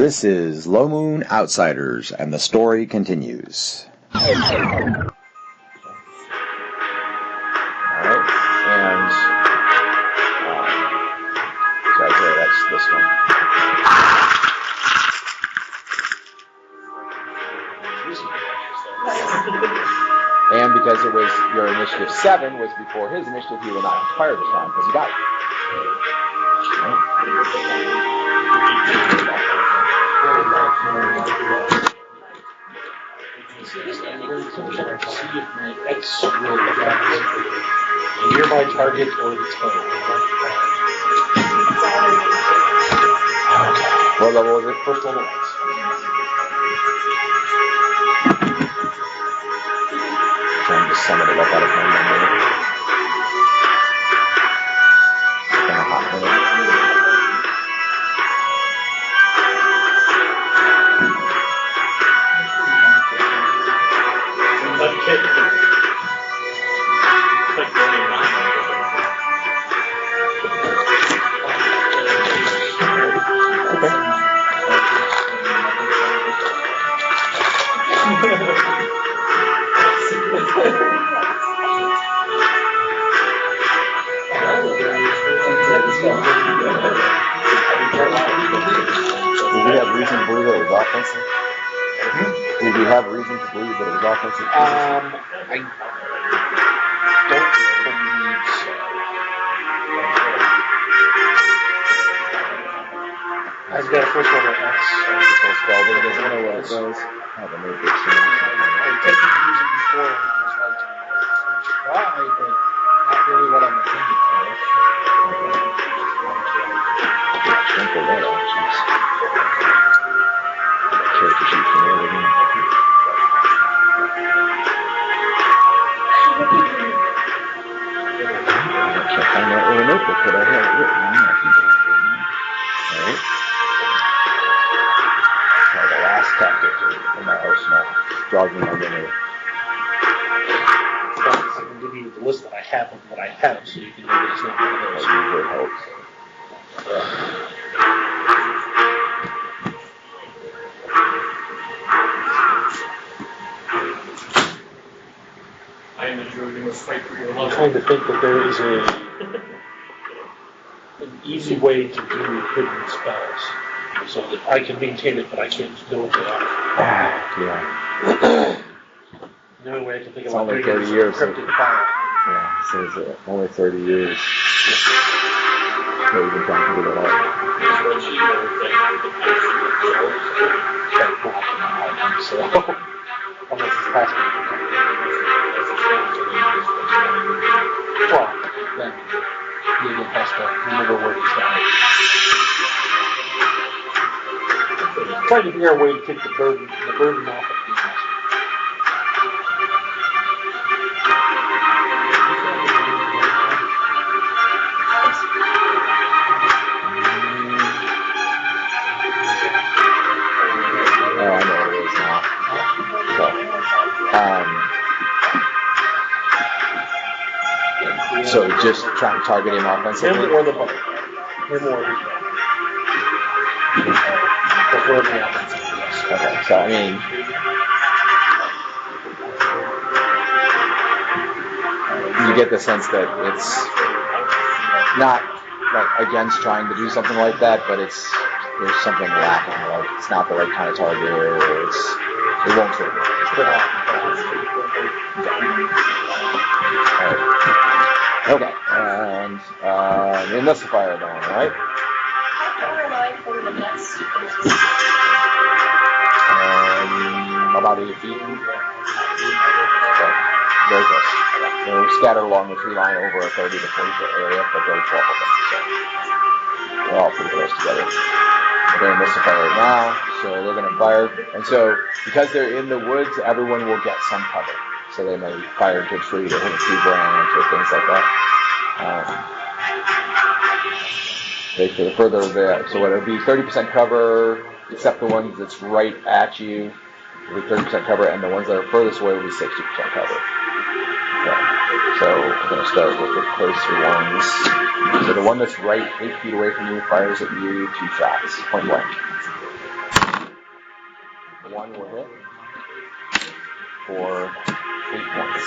This is Low Moon Outsiders, and the story continues. Alright, and so okay, that's this one. And because it was your initiative 7 was before his initiative, he will not expire this round because he died. See if my X will affect a nearby target or its foe. Okay. What level was it? First level X. Trying to summon it up out of my memory. It's been a hot minute. Did we have reason to believe that it was offensive? Did we have reason to believe that it was offensive? I don't believe so. I've got a first level X. Spell, but it doesn't know what it does. Have a little bit I attempted to use it before, and it was like, try, but not really what I'm intended for. Simple that options. Character sheet from there again. I'll find that little notebook that I have written on. I can do it right now. Alright. The last tactic in my arsenal. Jogging my memory. I can give you the list that I have of what I have, so you can know that it's not one of That those. usually helps. I am enjoying this fight for your love. I'm trying to think that there is an easy way to do hidden spells, so that I can maintain it, but I can't do it without. Yeah. The only way I can think It's about only doing it 30 is years. encrypted file. Yeah, it says only 30 years. So we've been trying to figure that out. So, unless it's past me. Well, then you get past that. You never work this out. Trying to figure out a way to take the burden off of these. Oh, I know what it is now. So just trying to target him offensively? Him or the button. Him or the preferably offensively, yes. Okay, so I mean, you get the sense that it's not like against trying to do something like that, but there's something lacking, like it's not the right kind of target, or it won't trigger. Okay, and in this fire down, right? About 8 feet. Okay, very close. They're scattered along the tree line over a 30 to 40 foot area, but there are 12 of them, so they're all pretty close together. They're in this fire right now, so they're going to fire. And so, because they're in the woods, everyone will get some cover. So they may fire into a tree to hit a tree branch or things like that. For the further there, so it'll be 30% cover, except the ones that's right at you, will be 30% cover, and the ones that are furthest away will be 60% cover. Okay. So we're going to start with the closer ones. So the one that's right 8 feet away from you fires at you 2 shots, point blank. One will hit for 8 points.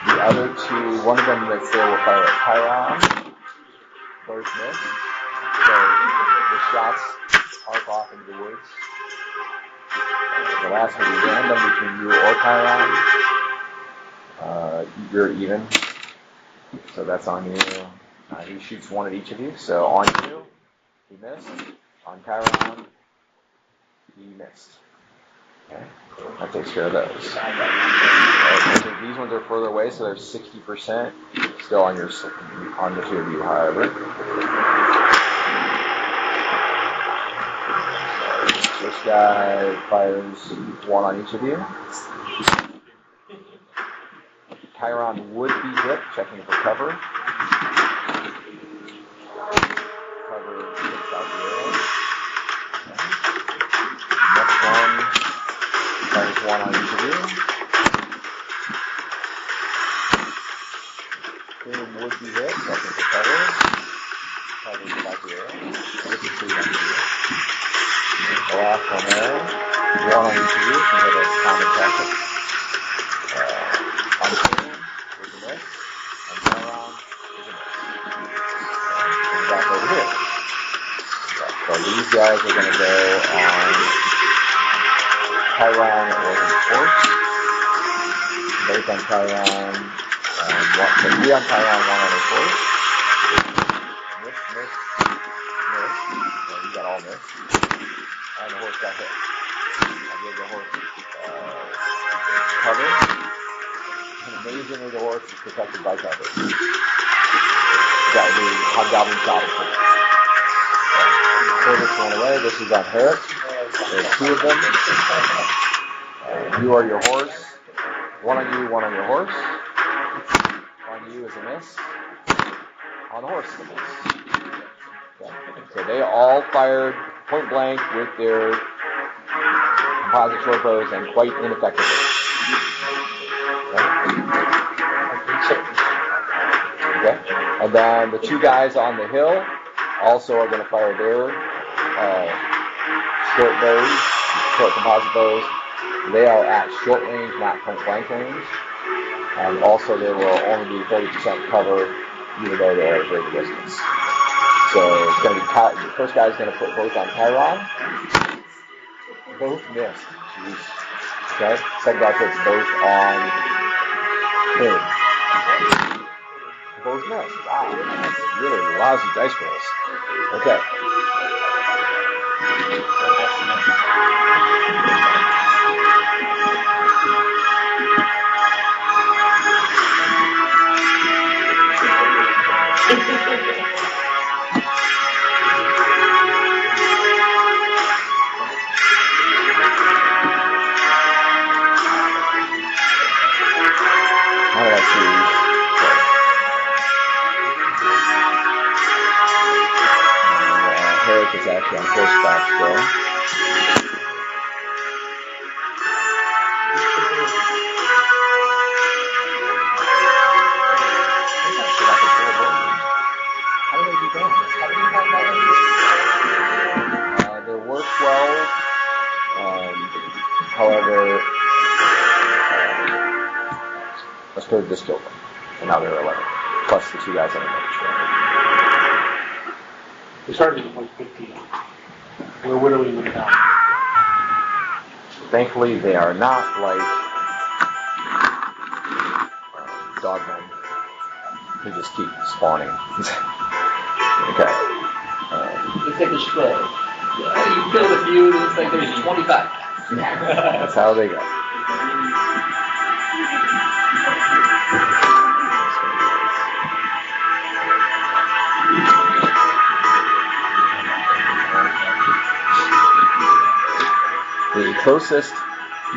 The other two, one of them that's there will fire at Chiron. Both miss. So the shots arc off into the woods. The last will be random between you or Chiron. You're even. So that's on you. He shoots one at each of you. So on you, he missed. On Chiron, he missed. Okay, that takes care of those. I think these ones are further away, so they're 60% still on the two of you, however. This guy fires one on each of you. Chiron would be hit, checking for cover. Cover takes out the arrow. Okay. Next one fires one on each of you. Boom would be hit, checking for cover. Cover takes out the arrow. This is 3 on you. The last one there, one on each of you, so we have a common tactic. On Boom is a miss, and Chiron is a miss. And back over here. So these guys are going to go on Chiron or his horse. Both on Chiron, so 3 on Chiron, 1 on his horse. Miss. So you got all miss. And the horse got hit. I gave the horse cover. And amazingly, the horse is protected by cover. Got the hobgoblin shot at him. Throw this one away. This is on Herrick. There's 2 of them. You are your horse. One on you, one on your horse. On you is a miss. On the horse is a miss. Okay. So they all fired point blank with their composite short bows and quite ineffectively. Okay. And then the 2 guys on the hill also are going to fire their short bows, short composite bows. They are at short range, not point blank range. And also they will only be 30% cover, even though they're at a great distance. So it's going to be the first guy is going to put both on Chiron. Both missed. Jeez. Okay. Second guy puts both on Boom. Both missed. Wow. That's really lousy dice rolls. Okay. Herrick is actually on horseback still. There were 12. However, a third just killed them. And now there are 11. Plus the 2 guys on the bench. We started with like 15. We're whittling them down. Thankfully, they are not like dogmen who just keep spawning. Okay. It's like a shred. Yeah, you kill a few, and it's like there's 25. That's how they go. The closest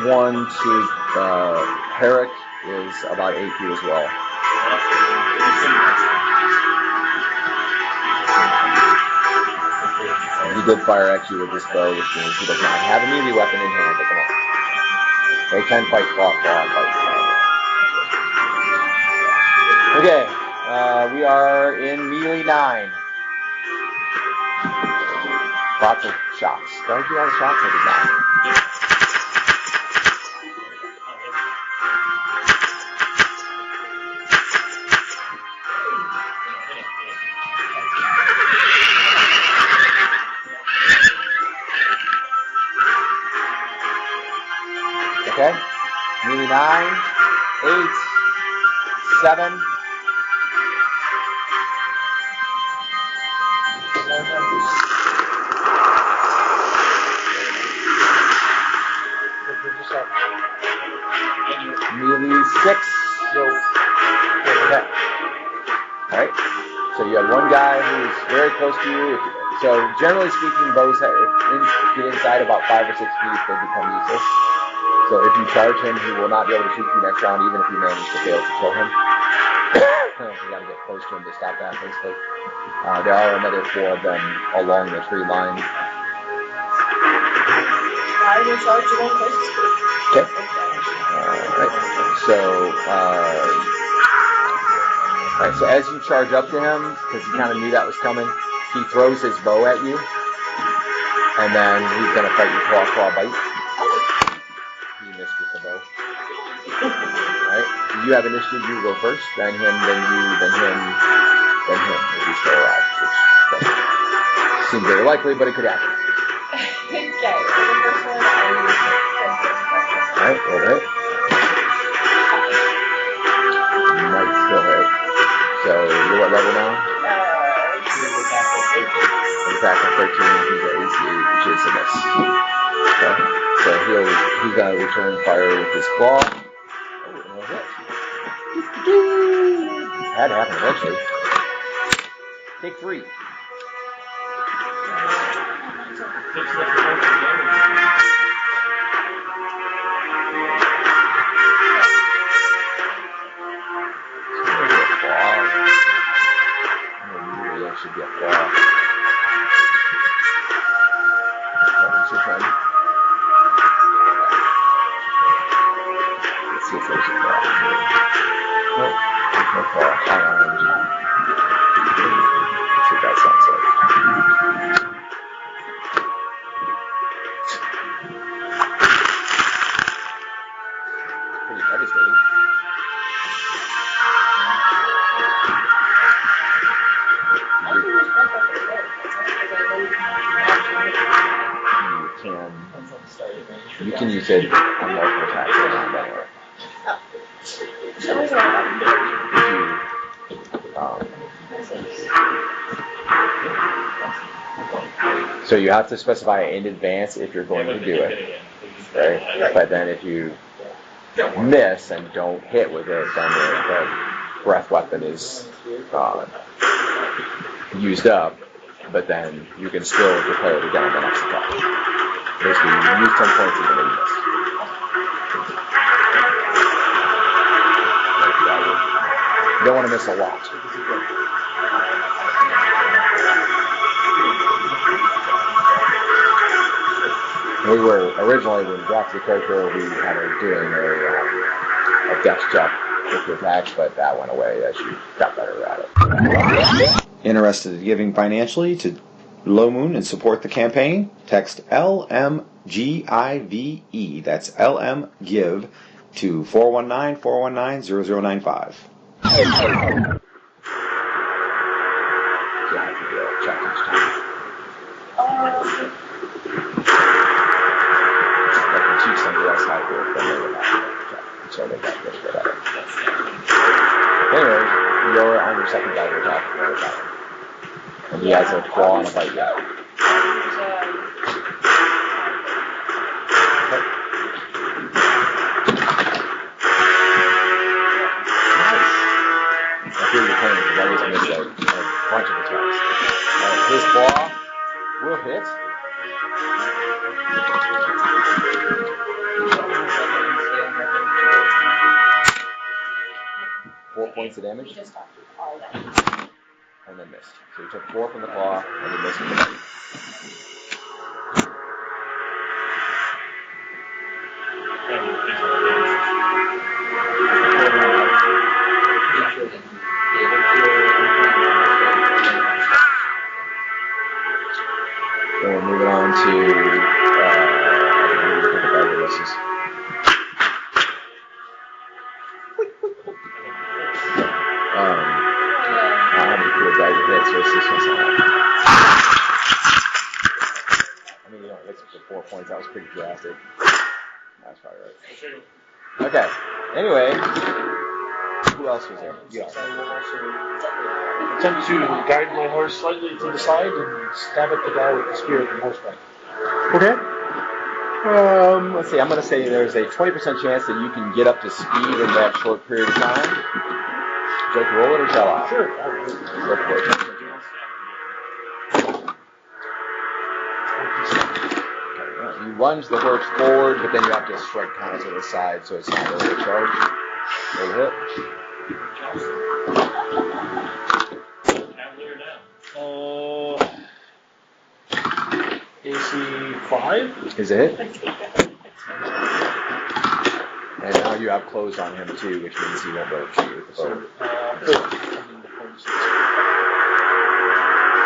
one to Herrick is about 8 feet as well. He did fire at you with his bow, which means he does not have a melee weapon in hand at the moment. They can fight claw, fight. Okay, we are in melee 9. Lots of shots. Did I do all the shots? I did not. Okay, melee 9, 8, 7. Melee 6. No. Okay. Alright. So you have one guy who's very close to you. So generally speaking, bows, if get inside about 5 or 6 feet, they become useless. So if you charge him, he will not be able to shoot you next round, even if you manage to fail to kill him. You got to get close to him to stop that, basically. There are another 4 of them along the tree line. I will charge you one closest to. Okay. Alright. So as you charge up to him, because he kind of knew that was coming, he throws his bow at you, and then he's going to fight your claw bite. You missed with the bow. Alright, you have initiative, you go first, then him, then you, then him, then him, if he's still alive, which seems very likely, but it could happen. Okay, so the first one I use Alright, roll hit. Might still hit. So, you're what level now? Attack on 13, he's at AC 8, which is a miss. Okay, so he's going to return fire with his claw. Oh, no hit. Had to happen eventually. Take 3. Should be a claw. What's your friend? Let's see if there's a claw. Nope, there's no claw. I don't know. Let's see what that sounds like. Pretty devastating. You can use it on multiple attacks around anywhere. So you have to specify in advance if you're going to do it, right? But then if you miss and don't hit with it, then the breath weapon is used up, but then you can still declare it again on the next attack. Basically, you use 10 points even though you missed. You don't want to miss a lot. We were originally, when we drafted the character, we had her doing a dex check with the attacks, but that went away as she got better at it. Interested in giving financially to Low Moon and support the campaign? Text LMGIVE, that's LMGIVE, to 419-419-0095. Teach somebody else how to do it, then they would have to check. So they got this good at it. Anyway, you're on your second guy you're attacking the other guy. And he has a claw and a bite yet. Okay. Nice. I feel your pain because I just missed a bunch of attacks. His claw will hit. Points of damage, and then missed. So he took 4 from the claw, and he missed with the bite. So we're moving on to how many cool dagger hits versus this one's not. I mean, you know, hits for 4 points. That was pretty drastic. That's probably right. Okay. Anyway, who else was there? I will also attempt to guide my horse slightly to the side and stab at the guy with the spear from horseback. Okay. Let's see. I'm going to say there's a 20% chance that you can get up to speed in that short period of time. Joke, roll it or shall I? Sure. Go for it. You lunge the horse forward, but then you have to strike kind of to the side so it's not really a charge. Roll a hit. AC 5. Is it hit? And now you have clothes on him too, which means he won't be able to shoot you with the bow. 4.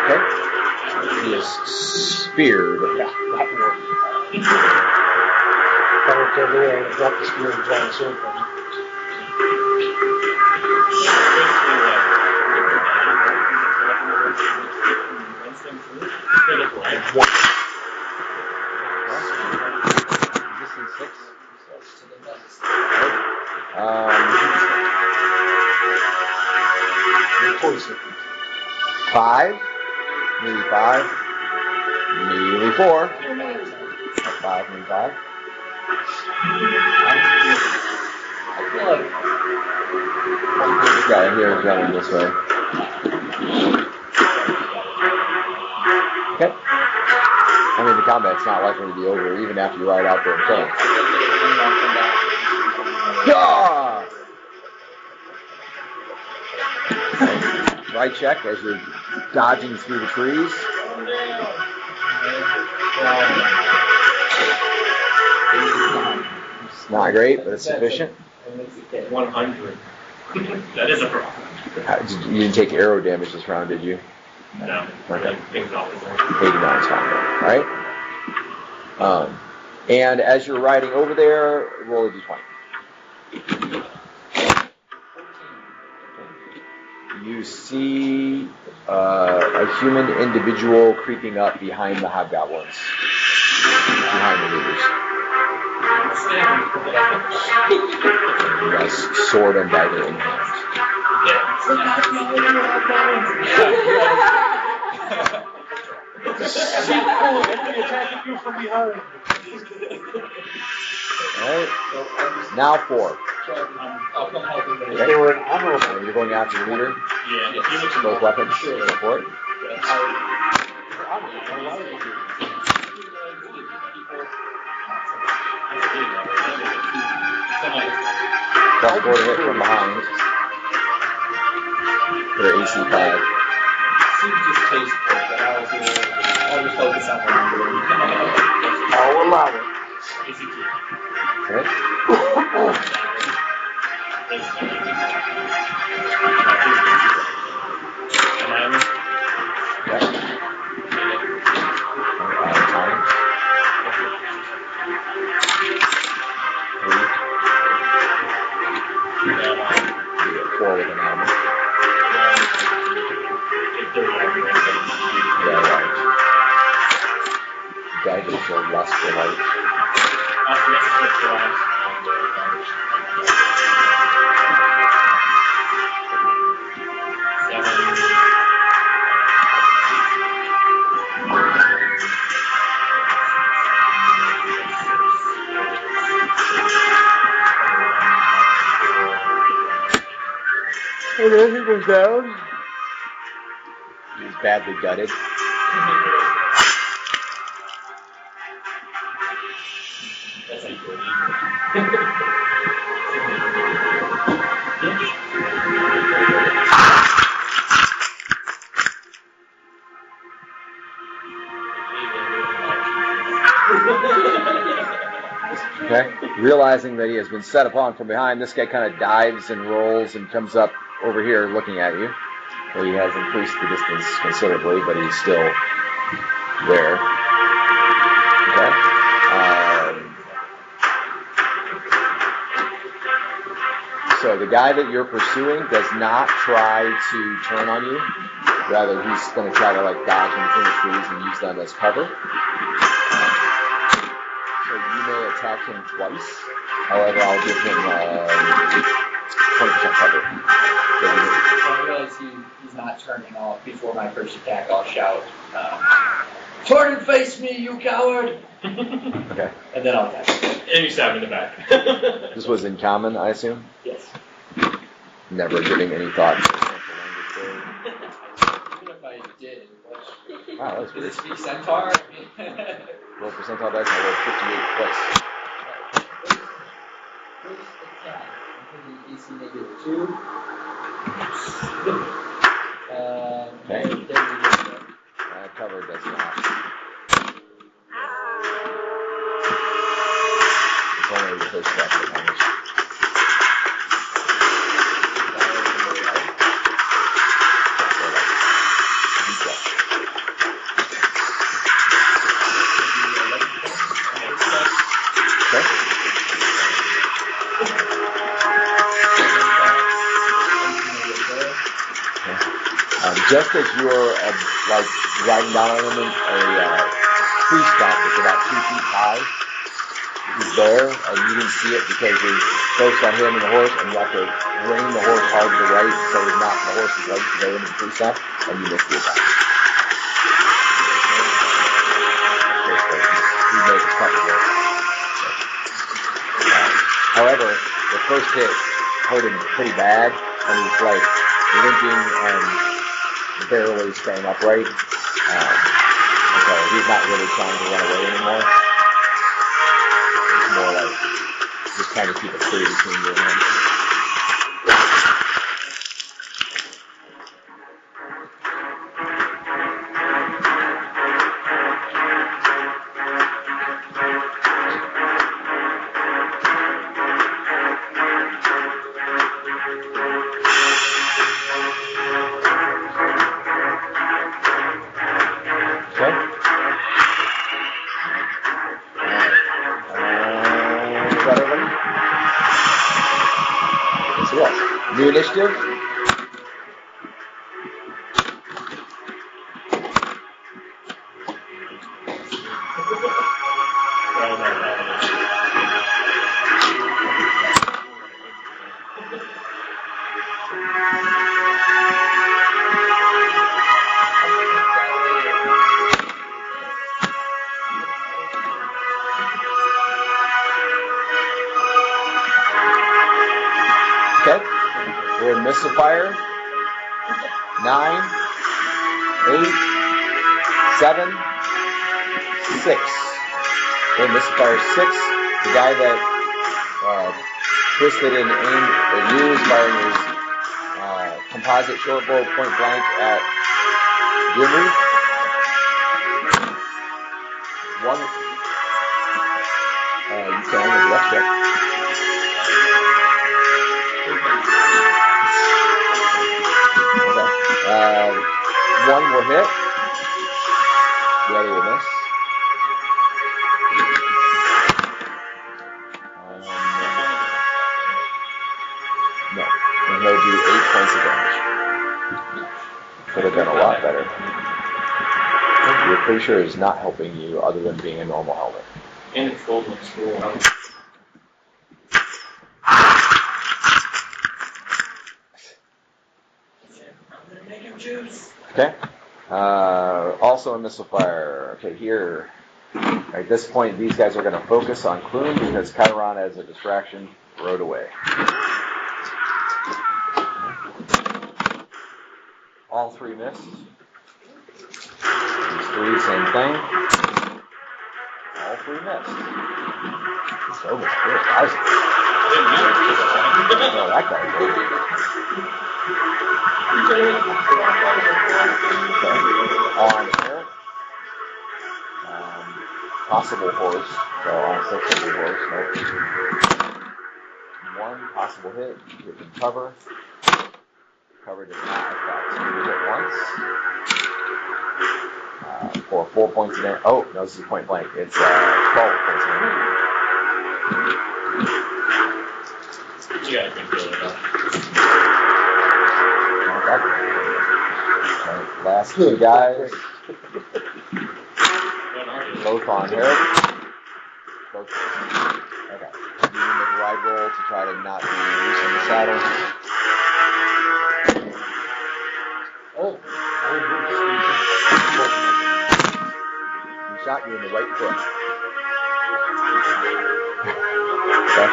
Okay. He is speared. Yeah, that worked. I worked over there and dropped the spear and drawn the sword from him. Resistance 6. 46. 5. Maybe 5. Maybe 4. 5, maybe 5. I feel like This guy here is running this way. Okay. I mean, the combat's not likely to be over even after you ride out there and kill him. Yeah! Right check as you're dodging through the trees. It's not great, but it's sufficient. 100. That is a problem. You didn't take arrow damage this round, did you? No. Okay. Things off. 89 is fine. All right. And as you're riding over there, roll a d20. You see a human individual creeping up behind the hobgoblins, behind the leaders. Yes, sword and dagger in hand. Enemy attacking you from behind. Alright. Now 4. I'll come help him. If they were an honorable. You're going after the leader. Yeah. Both weapons. Go for it. Plus 4 to hit from behind. For AC 5. Seems distasteful, but I'll just focus on what I'm doing. I'll allow it. Okay. Yep. Time. 3. You get 4 with an armor. Yeah, right. Daggers are less for light. Okay, he goes down. He's badly gutted. Okay. Realizing that he has been set upon from behind, this guy kind of dives and rolls and comes up over here looking at you. So he has increased the distance considerably, but he's still there. Okay. So the guy that you're pursuing does not try to turn on you. Rather, he's going to try to like dodge in between the trees and use them as cover. So you may attack him twice. However, I'll give him 20% cover. When I realize he's not turning off before my first attack, I'll shout, "Turn and face me, you coward!" Okay. And then I'll attack. And you stab him in the back. This was in common, I assume? Yes. Never giving any thought to Even if I did, wow, that was did weird. it speak centaur? Roll percentile dice, I rolled 58 twice. First attack, I'm taking AC -2. Okay. There we go. Cover does not. It's only the first attack that matters. Just as you're like riding down on him, a tree stump that's about 2 feet high is there, and you didn't see it because you're focused on him and the horse, and you have to rein the horse hard to the right so it's not the horse's legs to go into the tree stump, and you miss the attack. He knows it's comfortable. However, the first hit hurt him pretty bad, and he's like limping and barely staying upright. So he's not really trying to run away anymore. It's more like just trying to keep it free between you and him. New initiative? Okay. We're in missile fire. 9, 8, 7, 6. We're in missile fire 6. The guy that twisted and aimed at you is firing his composite short bow point blank at Jimmy. 1. You can only do left check. Okay. 1 will hit. The other will miss. No. And he'll do 8 points of damage. Could have been a lot better. You're pretty sure it's not helping you other than being a normal helmet. And it's gold looks cool. Okay. Also a missile fire. Okay, here. At this point, these guys are going to focus on Clune because Chiron, as a distraction, rode away. All 3 missed. These 3, same thing. All 3 missed. So much good. No, that guy did. Okay. On Eric. Possible horse. So on 6 will be horse. No. One possible hit. You can cover. Cover does not affect. You hit once. For 4 points of damage. Oh, no, this is point blank. It's 12 points of damage. You gotta control it up. Alright, last two guys. What are you? Both on Herrick. Both. Okay. You can make a ride roll to try to not be loose in the saddle. Oh, He shot you in the right foot. Okay.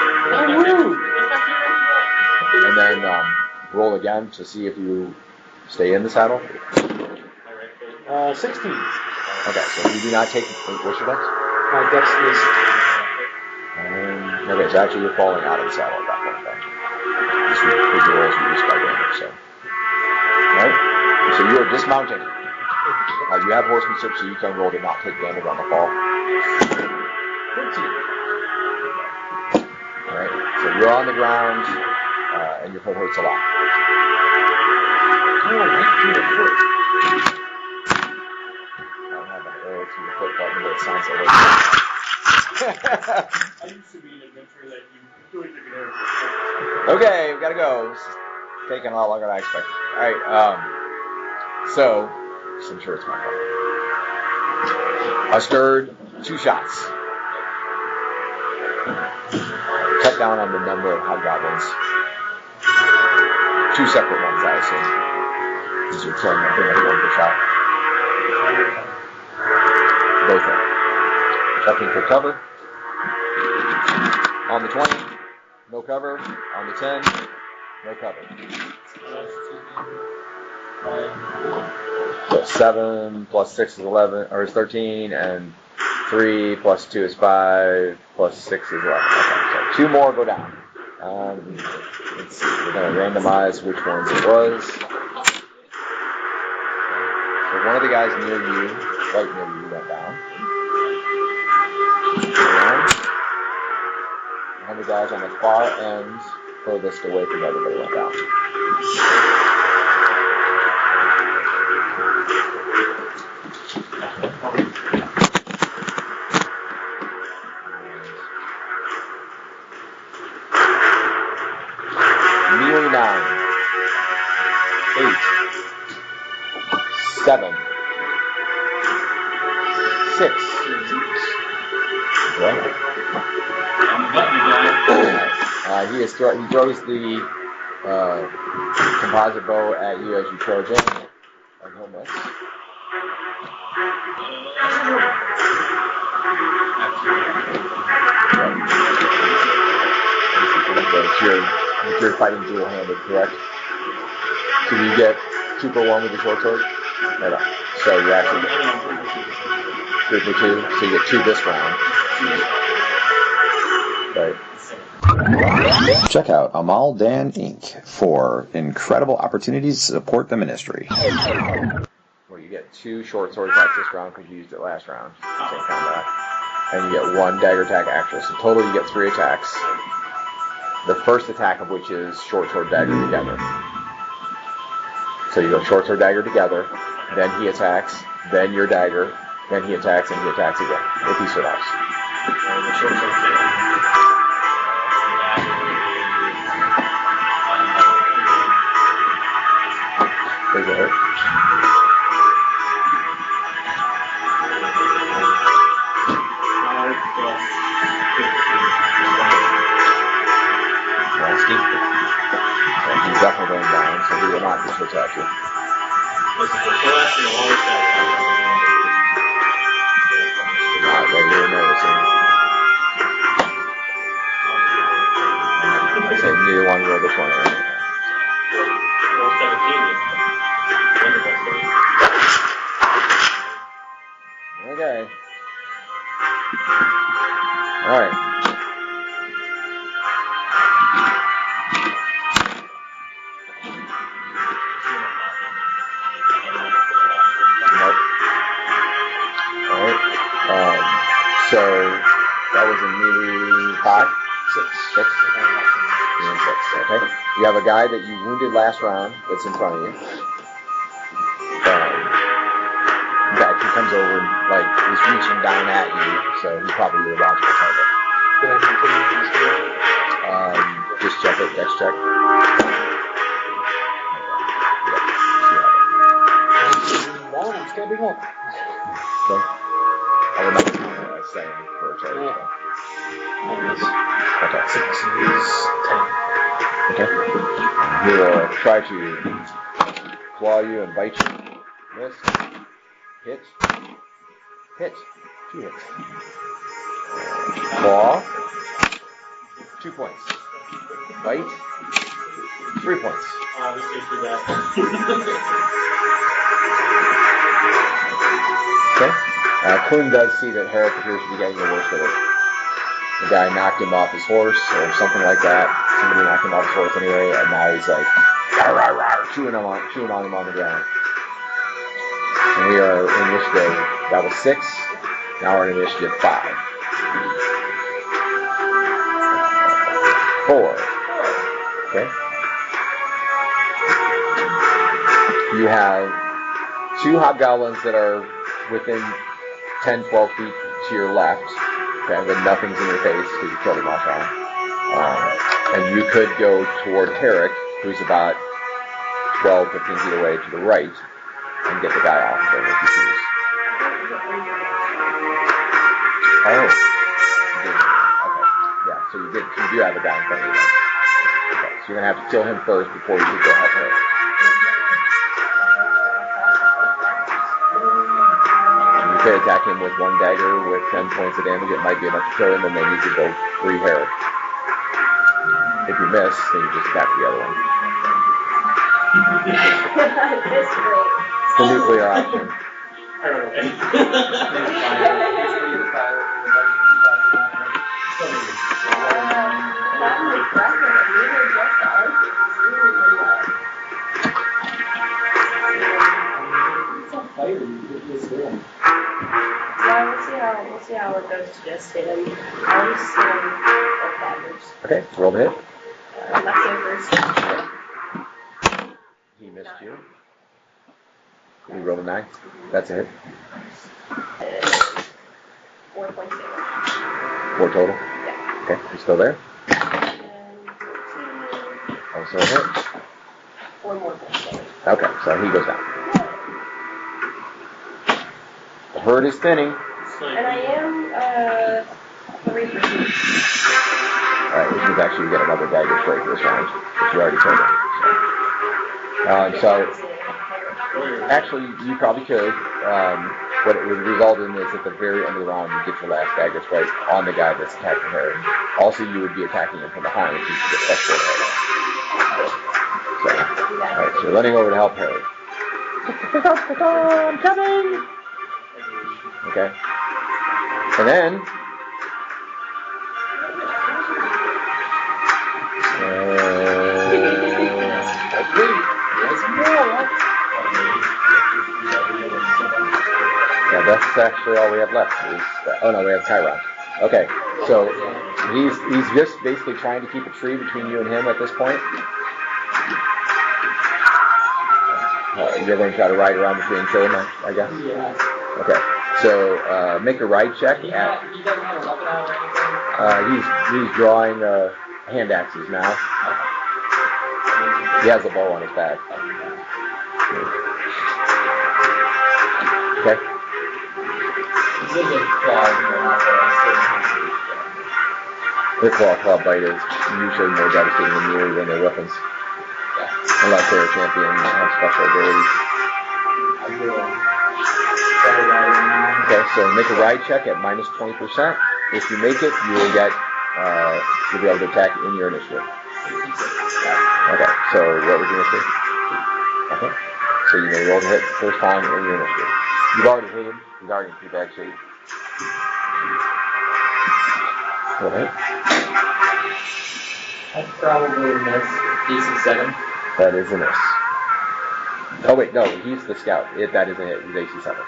And then roll again to see if you stay in the saddle. 16. Okay, so you do not take. What's your dex? My dex is. Okay, so actually you're falling out of the saddle at that point then. Because your rolls reduced by damage, so. Alright? So you are dismounting. You have horsemanship, so you can roll to not take damage on the fall. 13. Alright, so you're on the ground, and your foot hurts a lot. Oh, right through the foot. I don't have an arrow through the foot button, but it sounds like it. I used to be an adventurer that you really took an arrow. Okay, we gotta go. This is taking a lot longer than I expected. Alright, so, I'm sure it's my fault. I stirred 2 shots. Cut down on the number of hobgoblins. 2 separate ones, I assume. Because you're killing them pretty much one per shot. Both of them. Checking for cover. On the 20, no cover. On the 10, no cover. So 7 plus 6 is 11, or is 13, and 3 plus 2 is 5, plus 6 is 11. Okay, so 2 more go down. Let's see, we're going to randomize which ones it was. So one of the guys near you, right near you, went down. And 100 guys on the far end, furthest away from everybody, went down. Nearly 9, 8, 7, 6. What? He throws the composite bow at you as you charge in, and he'll miss. But you're fighting dual-handed, correct? So you get 2 for 1 with your short sword? Right on. So you actually 3 for 2, so you get 2 this round. Right. Check out Amaldan Inc. for incredible opportunities to support the ministry. Well, you get 2 short sword attacks this round because you used it last round. Same combat. And you get 1 dagger attack extra. So total you get 3 attacks. The first attack of which is short sword dagger together. So you go short sword dagger together, then he attacks, then your dagger, then he attacks, and he attacks again, if he survives. Does it hurt? Nasty. Yeah, he's definitely going down, so he will not get to attack you. Not that you're noticing. I say neither one rolled a 20 right now. Okay. Alright. Nope. Alright. So that was a new 5? Six. 6? You're in 6, okay. You have a guy that you wounded last round that's in front of you. In fact, he comes over and, like, is reaching down at you, so he's probably your logical target. Did I continue to steal? Just check it, dex check. Well, I'm stepping up. Okay. I'll remember saying for a charge. Yeah. So. Okay. 6 is 10. Okay. He will try to claw you and bite you. Miss. Hit. Hit. 2 hits. Claw. 2 points. Bite. 3 points. Obviously for that. Okay. Clune does see that Herrick appears to be getting the worst of it. The guy knocked him off his horse or something like that. Somebody knocked him off his horse anyway, and now he's like rah, rah, rah, chewing on him on the ground. And we are in initiative. That was 6. Now we're in initiative 5. 4. Okay. You have 2 hobgoblins that are within 10, 12 feet to your left. Okay, but nothing's in your face because you killed him last round. And you could go toward Herrick, who's about 12, 15 feet away to the right, and get the guy off of him if you choose. Oh. You did. Okay. Yeah, so you do have a guy in front of you then. Okay, so you're going to have to kill him first before you can go help Herrick. You could attack him with 1 dagger with 10 points of damage. It might be enough to kill him, and then you could go free Herrick. If you miss, then you just attack the other one. That's great. The nuclear option. We'll see how it goes to just hit him. I'll just hit him with daggers. Okay, roll the hit. Leftovers. He missed you. You rolled a 9. That's a hit. 4 points damage. 4 total. Yeah. Okay, you still there? And 13. Also a hit. 4 more points damage. Okay, so he goes down. The herd is thinning. And I am 3 for 2. Alright, which means actually you get another dagger straight this round, which you already killed him. So actually, you probably could. What it would result in is at the very end of the round, you get your last dagger strike on the guy that's attacking Harry. Also, you would be attacking him from behind, which you should get plus 4 to hit. Alright, so you're running over to help Harry. I'm coming! Okay. And then... Yeah, that's actually all we have left. Oh no, we have Tyron. Okay, so he's just basically trying to keep a tree between you and him at this point. You're going to try to ride around the tree and kill him, I guess? Yeah. Okay, so make a ride check. He doesn't have a weapon out or anything? He's drawing hand axes now. He has a bow on his back. Okay. This is a claw going out there. Their claw bite is usually more devastating than melee than their weapons. Unless they're a champion and have special abilities. I will try to ride around. Okay, so make a ride check at minus 20%. If you make it, you will get, you'll be able to attack in your initiative. Okay, so what was your initiative? Okay, so you may roll to hit the first time in your initiative. You've already hit him. He's already in pretty bad shape. Go ahead. I'd probably miss DC 7. That is a miss. Oh wait, no, he's the scout. That is a hit. He's AC 7.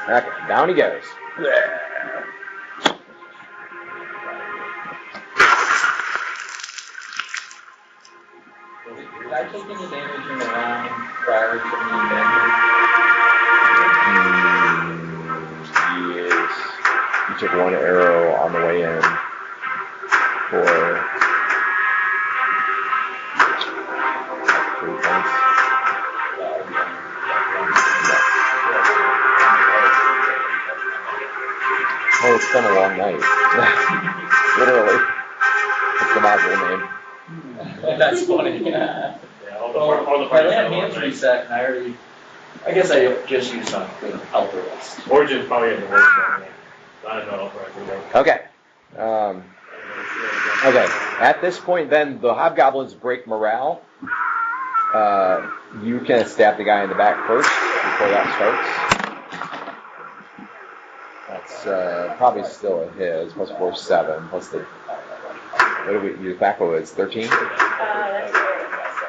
Okay, down he goes. Did I take any damage in the round prior to me being Yes. You took one arrow on the way in for 3 points. Oh, it's been a long night. Literally. It's the module name. That's funny. Yeah, all the My parties land have hands one, reset, and I guess I just used some helper list. right? Origin probably had the worst one. I don't know. Okay. Okay. At this point, then, the hobgoblins break morale. You can stab the guy in the back first before that starts. That's probably still a his. Plus 4, 7. Plus the. What do we? Your back row is 13. That's very impressive.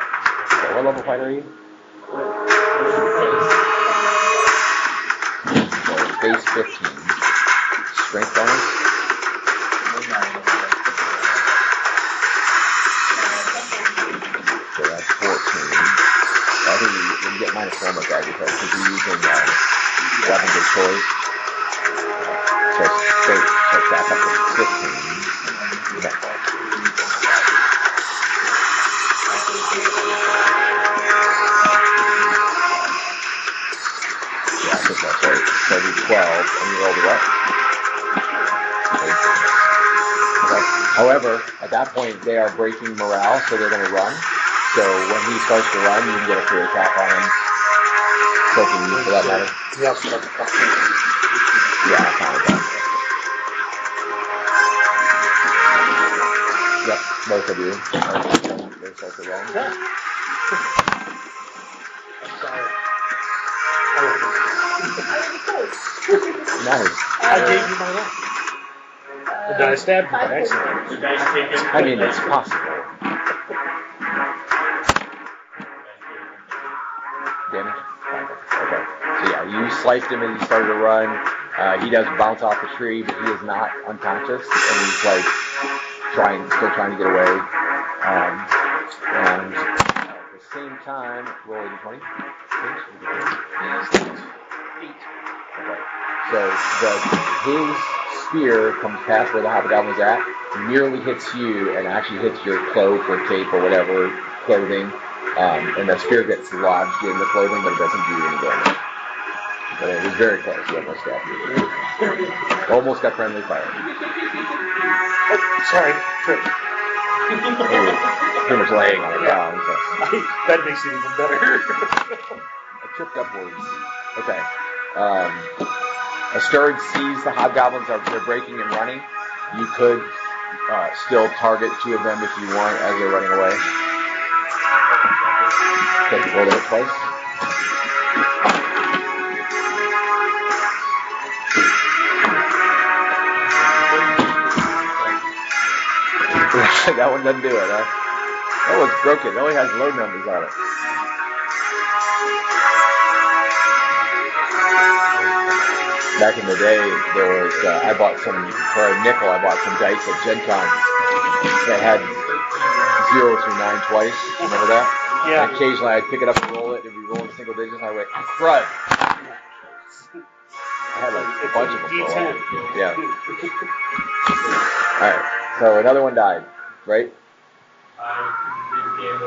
What level fighter are you? So, base 15. Strength bonus. So that's 14. I think you can get -1 with that because you're using weapons of choice. So back up to 15. Okay. Yeah, I think that's right. So I do 12, and you rolled what? Okay. However, at that point, they are breaking morale, so they're going to run. So when he starts to run, you can get a free attack on him. Clicking you, for that matter. Yes. Yeah, I counted that. Yep, both of you. They start to run. I'm sorry. Nice. I gave you my life. Did I stab you? Excellent. The dice taken. I mean, it's possible. Damage? Okay. So yeah, you sliced him and he started to run. He does bounce off the tree, but he is not unconscious, and he's like still trying to get away. And at the same time, roll a d20. Okay. So his spear comes past where the hobgoblin's at, nearly hits you, and actually hits your cloak or cape or whatever clothing. And the spear gets lodged in the clothing, but it doesn't do any damage. But it was very close. You almost stabbed you. Almost got friendly fire. Oh, sorry. Trip. He was pretty much laying on the ground. So. That makes it even better. I tripped upwards. Okay. A scourge sees the hobgoblins they're breaking and running. You could still target 2 of them if you want as they're running away. Okay, roll it twice. That one doesn't do it, huh? Oh, it's broken. It only has low numbers on it. Back in the day, there was, I bought some, for a nickel, I bought some dice at Gen Con that had 0 through 9 twice. Remember that? Yeah. And occasionally I'd pick it up and roll it, and it'd be rolling single digits, and I went, crud. I had like a bunch of them for a while. Yeah. Alright, so another one died, right? I did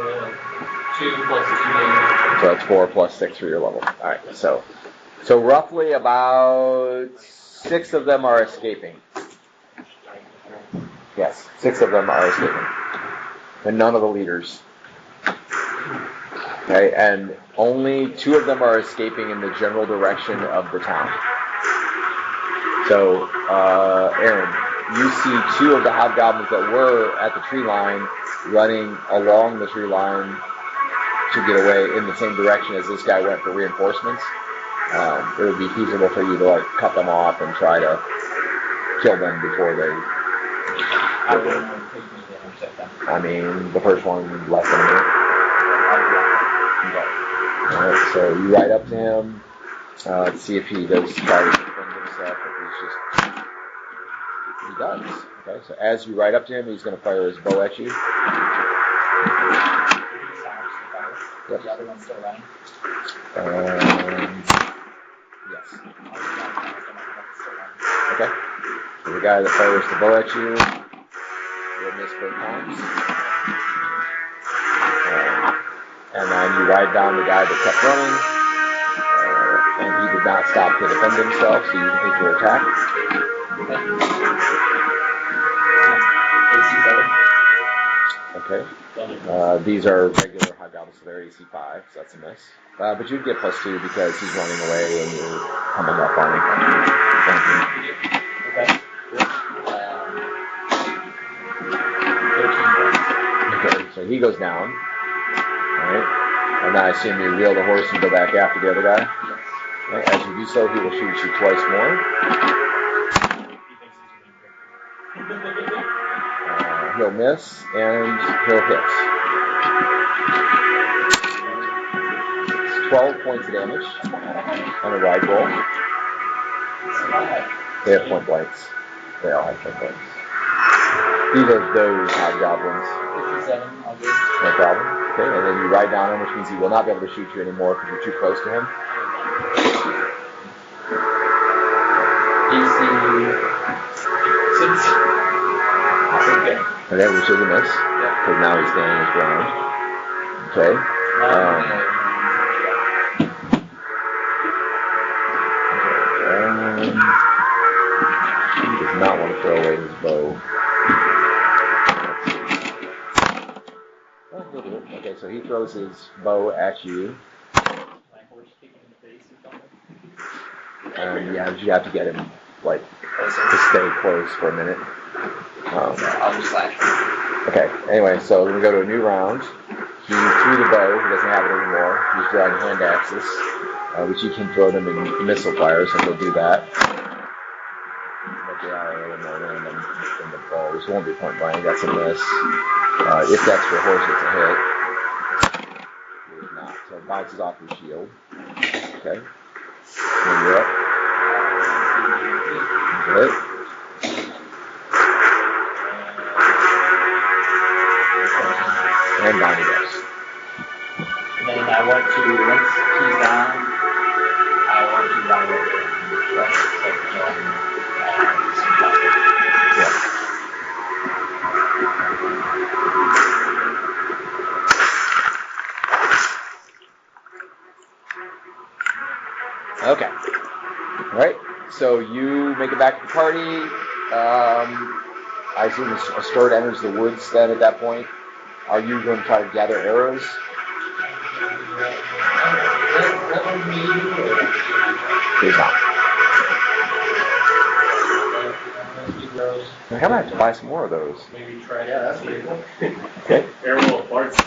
2 plus 2 damage. So that's 4 plus 6 for your level. Alright, so roughly about 6 of them are escaping. Yes, 6 of them are escaping. And none of the leaders. Okay, and only 2 of them are escaping in the general direction of the town. So, Aaron, you see 2 of the hobgoblins that were at the tree line running along the tree line to get away in the same direction as this guy went for reinforcements. It would be feasible for you to like cut them off and try to kill them before they. I wouldn't want to take any damage at them. I mean, the first one less than a minute. Alright, so you ride up to him. Let's see if he does try to defend himself, if he's just... He does. Okay, so as you ride up to him, he's going to fire his bow at you. Yep. The other one's still running. Yes. Okay. So the guy that fires the bow at you will miss both times. And then you ride down the guy that kept running, and he did not stop to defend himself, so you can take your attack. Okay. These are regular hobgoblins, so they're AC 5, so that's a miss. But you'd get +2 because he's running away and you're coming up on him. Okay, so he goes down. Alright. And then I assume you wheel the horse and go back after the other guy? Right. As you do so, he will shoot you twice more. He'll miss, and he'll hit. It's 12 points of damage on a ride roll. They have point blanks. They all have point blanks. These are those hobgoblins. 57, I'll do. No problem. Okay, and then you ride down him, which means he will not be able to shoot you anymore because you're too close to him. DC 6. Okay, which is a miss. Because now he's standing his ground. Okay. He does not want to throw away his bow. Oh, he'll do it. Okay, so he throws his bow at you. And yeah, you have to get him, like, to stay close for a minute. I'll just slash him. Okay, anyway, so we're going to go to a new round. He threw the bow, he doesn't have it anymore. He's drawing hand axes, which you can throw them in missile fire, so he'll do that. But they are a little more random than the bow, so it won't be point blank, that's a miss. If that's for a horse, it's a hit. It is not, so it bounces off your shield. Okay, then you're up. Good. And down he goes. And then I want to, once he's down, I want to ride over and rush some Yeah. Okay. All right. So you make it back to the party. I assume a skirt enters the woods then at that point. Are you going to try to gather arrows? He's not. I might have to buy some more of those. Maybe try. Yeah, that's pretty cool. Okay. Arrow of parts.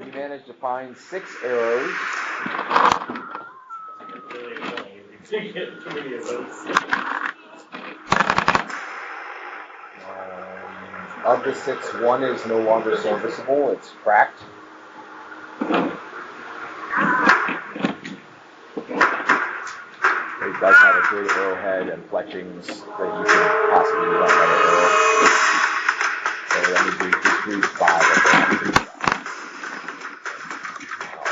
You managed to find 6 arrows. Really annoying. You get too many of those. Of the 6, 1 is no longer serviceable. It's cracked. It does have a good arrowhead and fletchings that you can possibly use on another arrow. So let me just read 5 of them.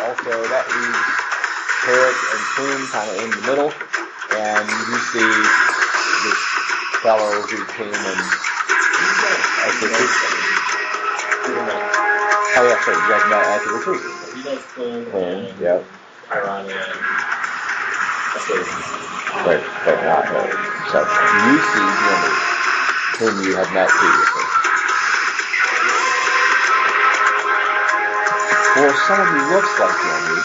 Also, that leaves Carrot and Plume kind of in the middle, and you see this fellow who came and assisted. Oh yeah, sorry, you guys met at the retreat. He knows Plume, yep. Chiron and But not her. So you see Gilmy, whom you have met previously. For someone who looks like Gilmy,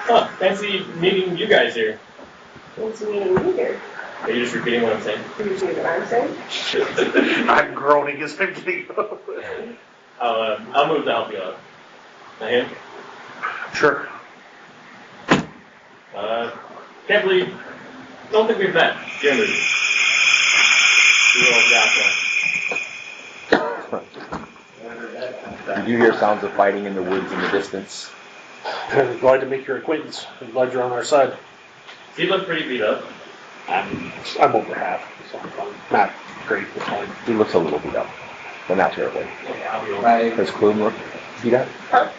Huh, fancy meeting you guys here. Fancy meeting you here. Are you just repeating what I'm saying? Are you repeating what I'm saying? I'm groaning as I'm getting over. I'll move to help you out. Now him? Sure. Don't think we've met. Jimmy. You all got that. Did you hear sounds of fighting in the woods in the distance? Glad to make your acquaintance. I'm glad you're on our side. He looked pretty beat up. I'm over half, so I'm fine. Not great, but fine. He looks a little beat up, but not terribly. My, Does Clume look beat up?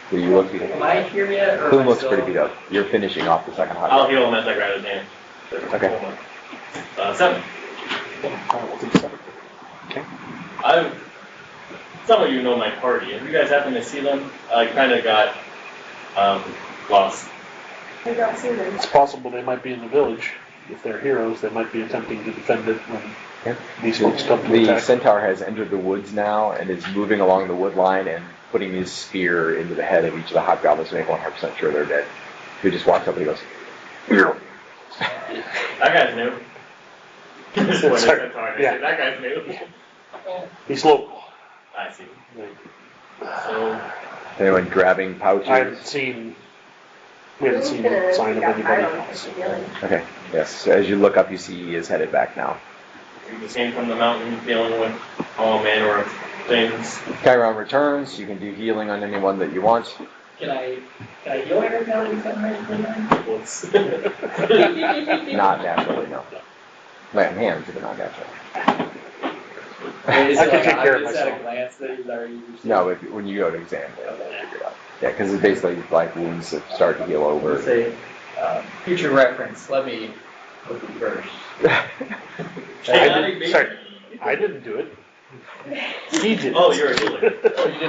Do you look beat up? am I here yet? Or am Clume I looks still- pretty beat up. You're finishing off the second hot I'll dog. heal him as I grab his hand. Okay. 7. We'll take 7. Okay. Some of you know my party. If you guys happen to see them, I kind of got lost. I don't see them. It's possible they might be in the village. If they're heroes, they might be attempting to defend it when these folks come to The attack. centaur has entered the woods now and is moving along the wood line and putting his spear into the head of each of the hobgoblins to make 100% sure they're dead. He just walks up and he goes, "Ew." That guy's new. This is what Sorry. it's hard. Yeah. That guy's new. He's local. I see. So, Anyone grabbing pouches? I haven't seen. We haven't seen a sign of anybody. Okay, yes. So as you look up, you see he is headed back now. you just came from the mountain dealing with all manner of things. Chiron returns. You can do healing on anyone that you want. Can I heal every now and then? Whoops. Not naturally, no. My hands, but not naturally. Wait, I can take care of just at a myself. glance that he's already received? No, when you go to examine it, you'll figure it out. Yeah, because it's basically like wounds that start to heal over. Let's say, future reference, let me look at first. Sorry, I didn't do it. He did. Oh, you're a healer. Oh, you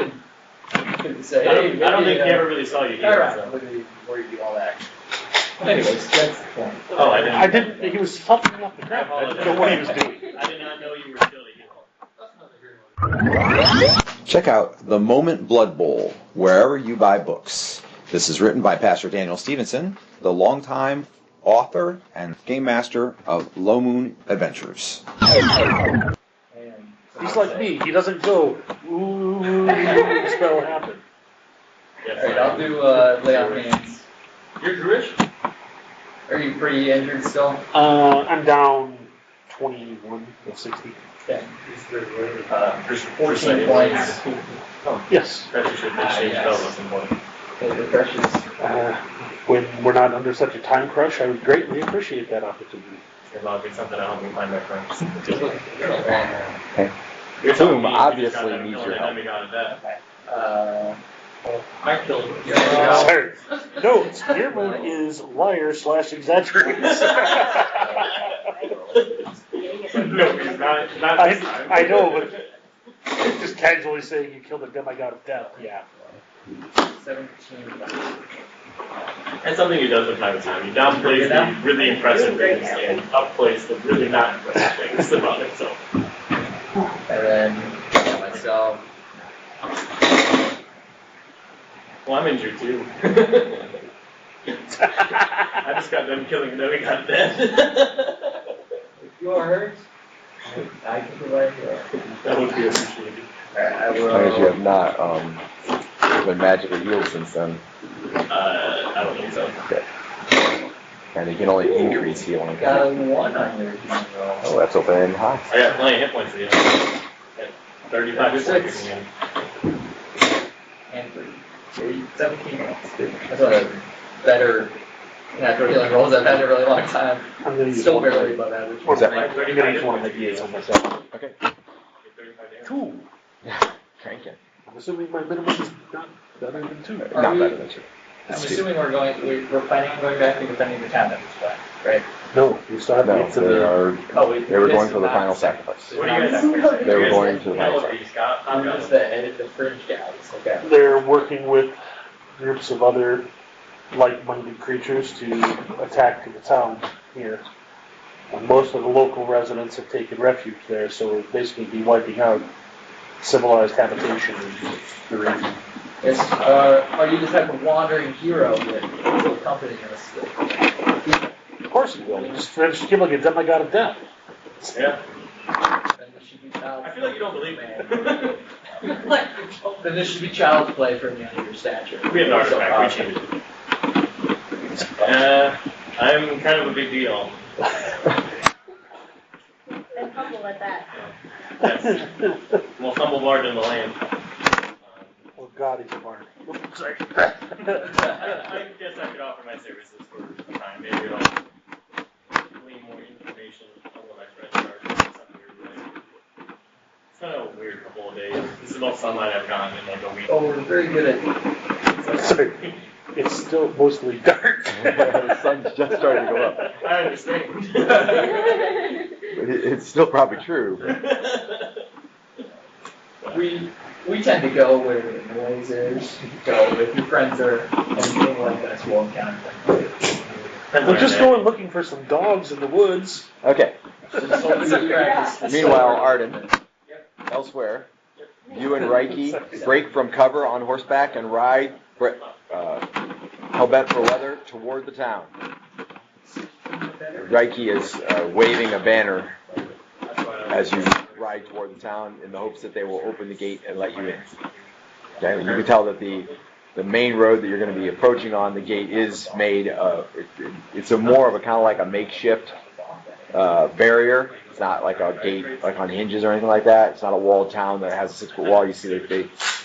didn't say, I hey, don't think maybe, he ever really saw you heal. Alright, So. look at you, before you do all that. Anyways, that's the point. Oh, I didn't. I didn't. He was helping me off the ground. I didn't know what he was doing. I did not know you were still a healer. Check out The Moment Blood Bowl wherever you buy books. This is written by Pastor Daniel Stevenson, the longtime author and game master of Low Moon Adventures. And He's like me. He doesn't go. Ooh, the spell happened. Yes, Alright, I'll do lay on hands. You're Jewish? Are you pretty injured still? I'm down 21 of 60. Okay. There's 14 points. Yes. Pressure should exchange yes. spells at some point. Okay, refreshes. When we're not under such a time crush, I would greatly appreciate that opportunity. There'll be something to help me find my friends. Okay. You're Boom, telling me you obviously just got done needs killing your an enemy god of death. I killed you. Sorry. No, spear mode is liar / exaggerates. No, it's not this time. I know, but just casually saying you killed a demigod of death, yeah. 17. That's something he does from time to time. He downplays the really impressive things and upplays the really not impressive things about himself. And then myself. Well, I'm injured too. I just got done killing an enemy god of death. If you are hurt, I can provide you. That would be appreciated. Alright, I As long as you will. have not been magically healed since then. I don't think so. Okay. And you can only increase healing. Got a 1 on your team roll. Oh, that's open high. I got plenty of hit points again. At 35 Six. again. And 3. 17 points. That's a better natural healing rolls I've had in a really long time. I'm going to use Still one. barely above average. What's that? I'm going to use one of the D8s on myself. Okay. Get 35 damage. 2. Crank it. I'm assuming my minimum is not better than 2. Are Not we- better than 2. I'm assuming we're planning on going back and defending the town at this point, right? No, you still have to No, wait for the... they were going for the final sacrifice. What do you guys They were going to the final Are sacrifice. you Scott? I'm just the fringe guys, okay. They're working with groups of other like-minded creatures to attack the town here. And most of the local residents have taken refuge there, so we'll basically be wiping out civilized habitation in the region. Yes, are you the type of wandering hero that will accompany us? Of course you will. Just give like a demigod of death. Yeah. Then this should be child's I feel like you don't believe me. Then this should be child's play for me under your stature. We have an artifact. We cheated. I'm kind of a big deal. And humble at that. Yes. Most humble bard in the land. God, he's a Barney. Oops, sorry. I guess I could offer my services for a time. Maybe I'll glean more information on what my friends are. Something weird. It's kind of a weird couple of days. This is the most sunlight I've gotten in like a week. Oh, we're very good at Sorry. It's still mostly dark. The sun's just starting to go up. I understand. But it's still probably true. We tend to go where the noise is. So if your friends are anything like us, we'll encounter them. We're just going looking for some dogs in the woods. Okay. Yeah. Meanwhile, Arden, elsewhere, you and Reiki break from cover on horseback and ride, hell-bent for weather, toward the town. Reiki is waving a banner as you ride toward the town in the hopes that they will open the gate and let you in. Okay, you can tell that the main road that you're going to be approaching on, the gate is made of, it's a more of a kind of like a makeshift barrier. It's not like a gate like on hinges or anything like that. It's not a walled town that has a 6-foot wall. You see that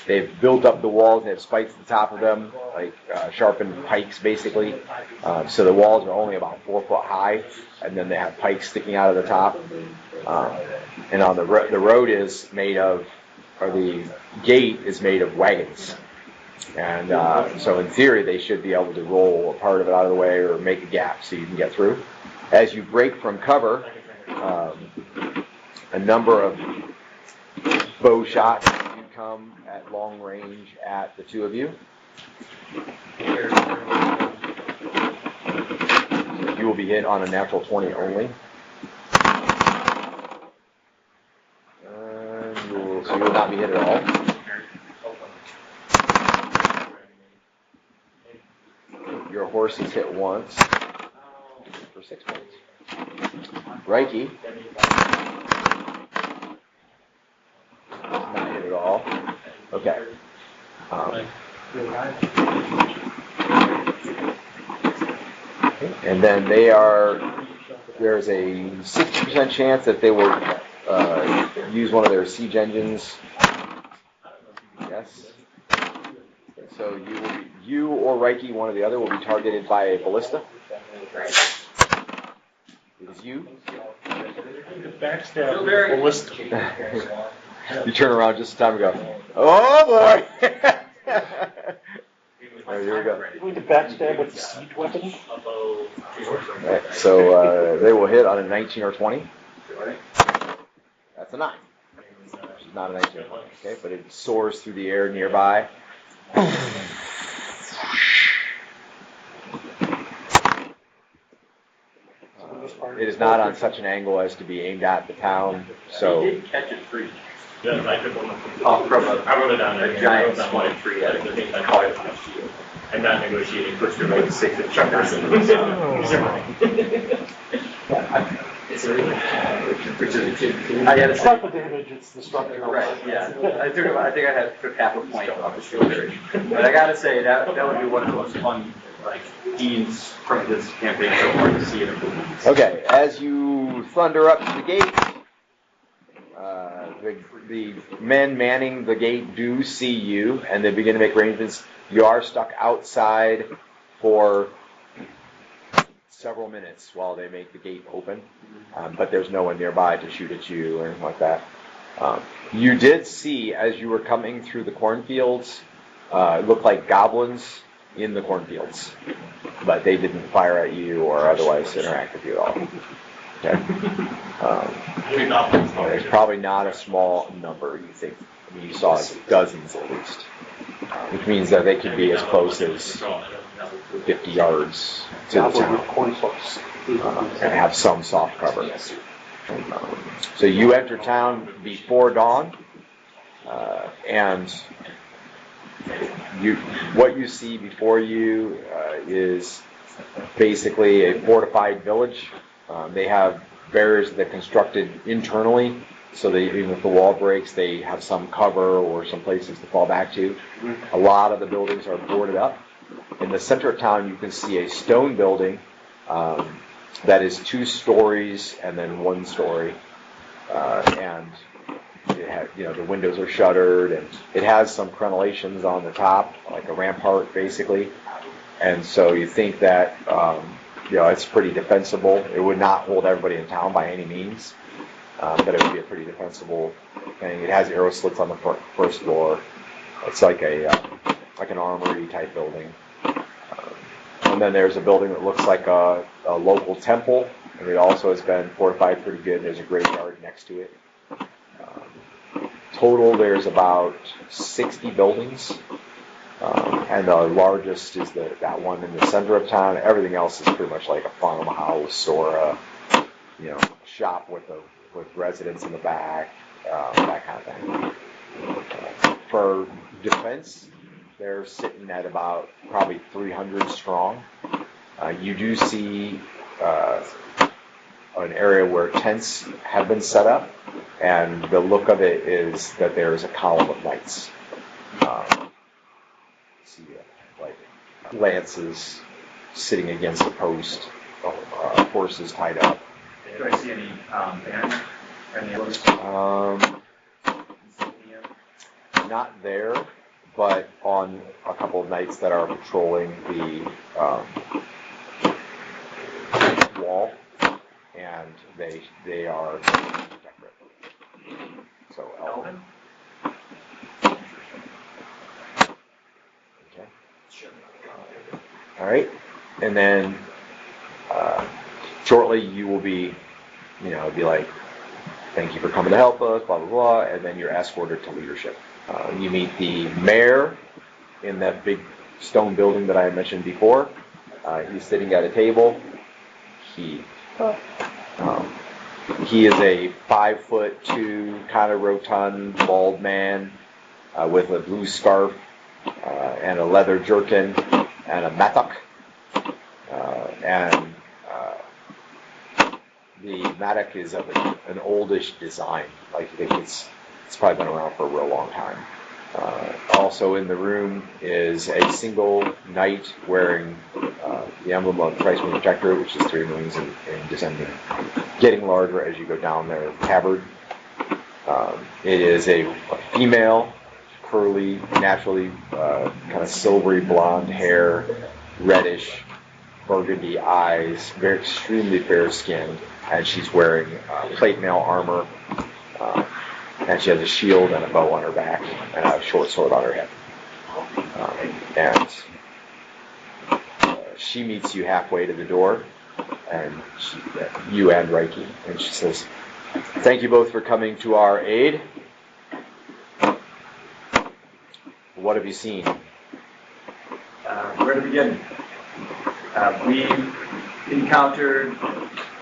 they've built up the walls. They have spikes at the top of them, like sharpened pikes basically. So the walls are only about 4 foot high, and then they have pikes sticking out of the top. And on the road is made of, or the gate is made of wagons. And so in theory, they should be able to roll a part of it out of the way or make a gap so you can get through. As you break from cover, a number of bow shots do come at long range at the two of you. You will be hit on a natural 20 only. So you will not be hit at all. Your horse is hit once for 6 points. Reiki, not hit at all. Okay. And then there's a 60% chance that they will use one of their siege engines. Yes. So you or Reiki, one or the other, will be targeted by a ballista. It is you. Backstab ballista. You turn around just in time to go, oh boy! Alright, here we go. You need to backstab with the siege weapon? Right, so they will hit on a 19 or 20. That's a 9. Which is not a 19 or 20, okay? But it soars through the air nearby. It is not on such an angle as to be aimed at the town, so... He did catch it free. Yeah, I took one from I wrote it down there. Giant small tree. I think I call it last year. I'm not negotiating for sure like 6-inch chuckers. It's not the damage, it's the structure. Right, yeah. I think I took half a point off the shoulder. But I gotta say, that would be one of the most fun, scenes from this campaign so far to see it improve. Okay, as you thunder up to the gate, the men manning the gate do see you, and they begin to make arrangements. You are stuck outside for several minutes while they make the gate open, but there's no one nearby to shoot at you or anything like that. You did see, as you were coming through the cornfields, it looked like goblins in the cornfields, but they didn't fire at you or otherwise interact with you at all. Okay. It's probably not a small number, you think. I mean, you saw dozens at least, which means that they could be as close as 50 yards to the town and have some soft cover. So you enter town before dawn, and what you see before you is basically a fortified village. They have barriers that they're constructed internally, so that even if the wall breaks, they have some cover or some places to fall back to. A lot of the buildings are boarded up. In the center of town, you can see a stone building that is 2 stories and then 1 story. And the windows are shuttered, and it has some crenellations on the top, like a rampart, basically. And so you think that, it's pretty defensible. It would not hold everybody in town by any means, but it would be a pretty defensible thing. It has arrow slits on the first floor. It's like an armory type building. And then there's a building that looks like a local temple, and it also has been fortified pretty good. There's a graveyard next to it. Total, there's about 60 buildings. And the largest is that one in the center of town. Everything else is pretty much like a farmhouse or a shop with residents in the back, that kind of thing. For defense, they're sitting at about probably 300 strong. You do see an area where tents have been set up, and the look of it is that there is a column of knights. Like lances sitting against a post, horses tied up. Do I see any banners? Any others? Not there, but on a couple of nights that are patrolling the wall, and they are decorated. So Elven. Okay. All right, and then shortly you will be, be like, thank you for coming to help us, blah blah blah, and then you're escorted to leadership. You meet the mayor in that big stone building that I mentioned before. He's sitting at a table. He is a 5'2", kind of rotund, bald man with a blue scarf and a leather jerkin and a mattock. And the mattock is of an oldish design. Like, I think it's probably been around for a real long time. Also in the room is a single knight wearing the emblem of Christ the Protector, which is 3 moons and descending, getting larger as you go down their tabard. It is a female, curly, naturally kind of silvery blonde hair, reddish, burgundy eyes, very extremely fair-skinned, and she's wearing plate mail armor. And she has a shield and a bow on her back and a short sword on her head. And she meets you halfway to the door, and you and Reiki, and she says, "Thank you both for coming to our aid. What have you seen?" Where to begin?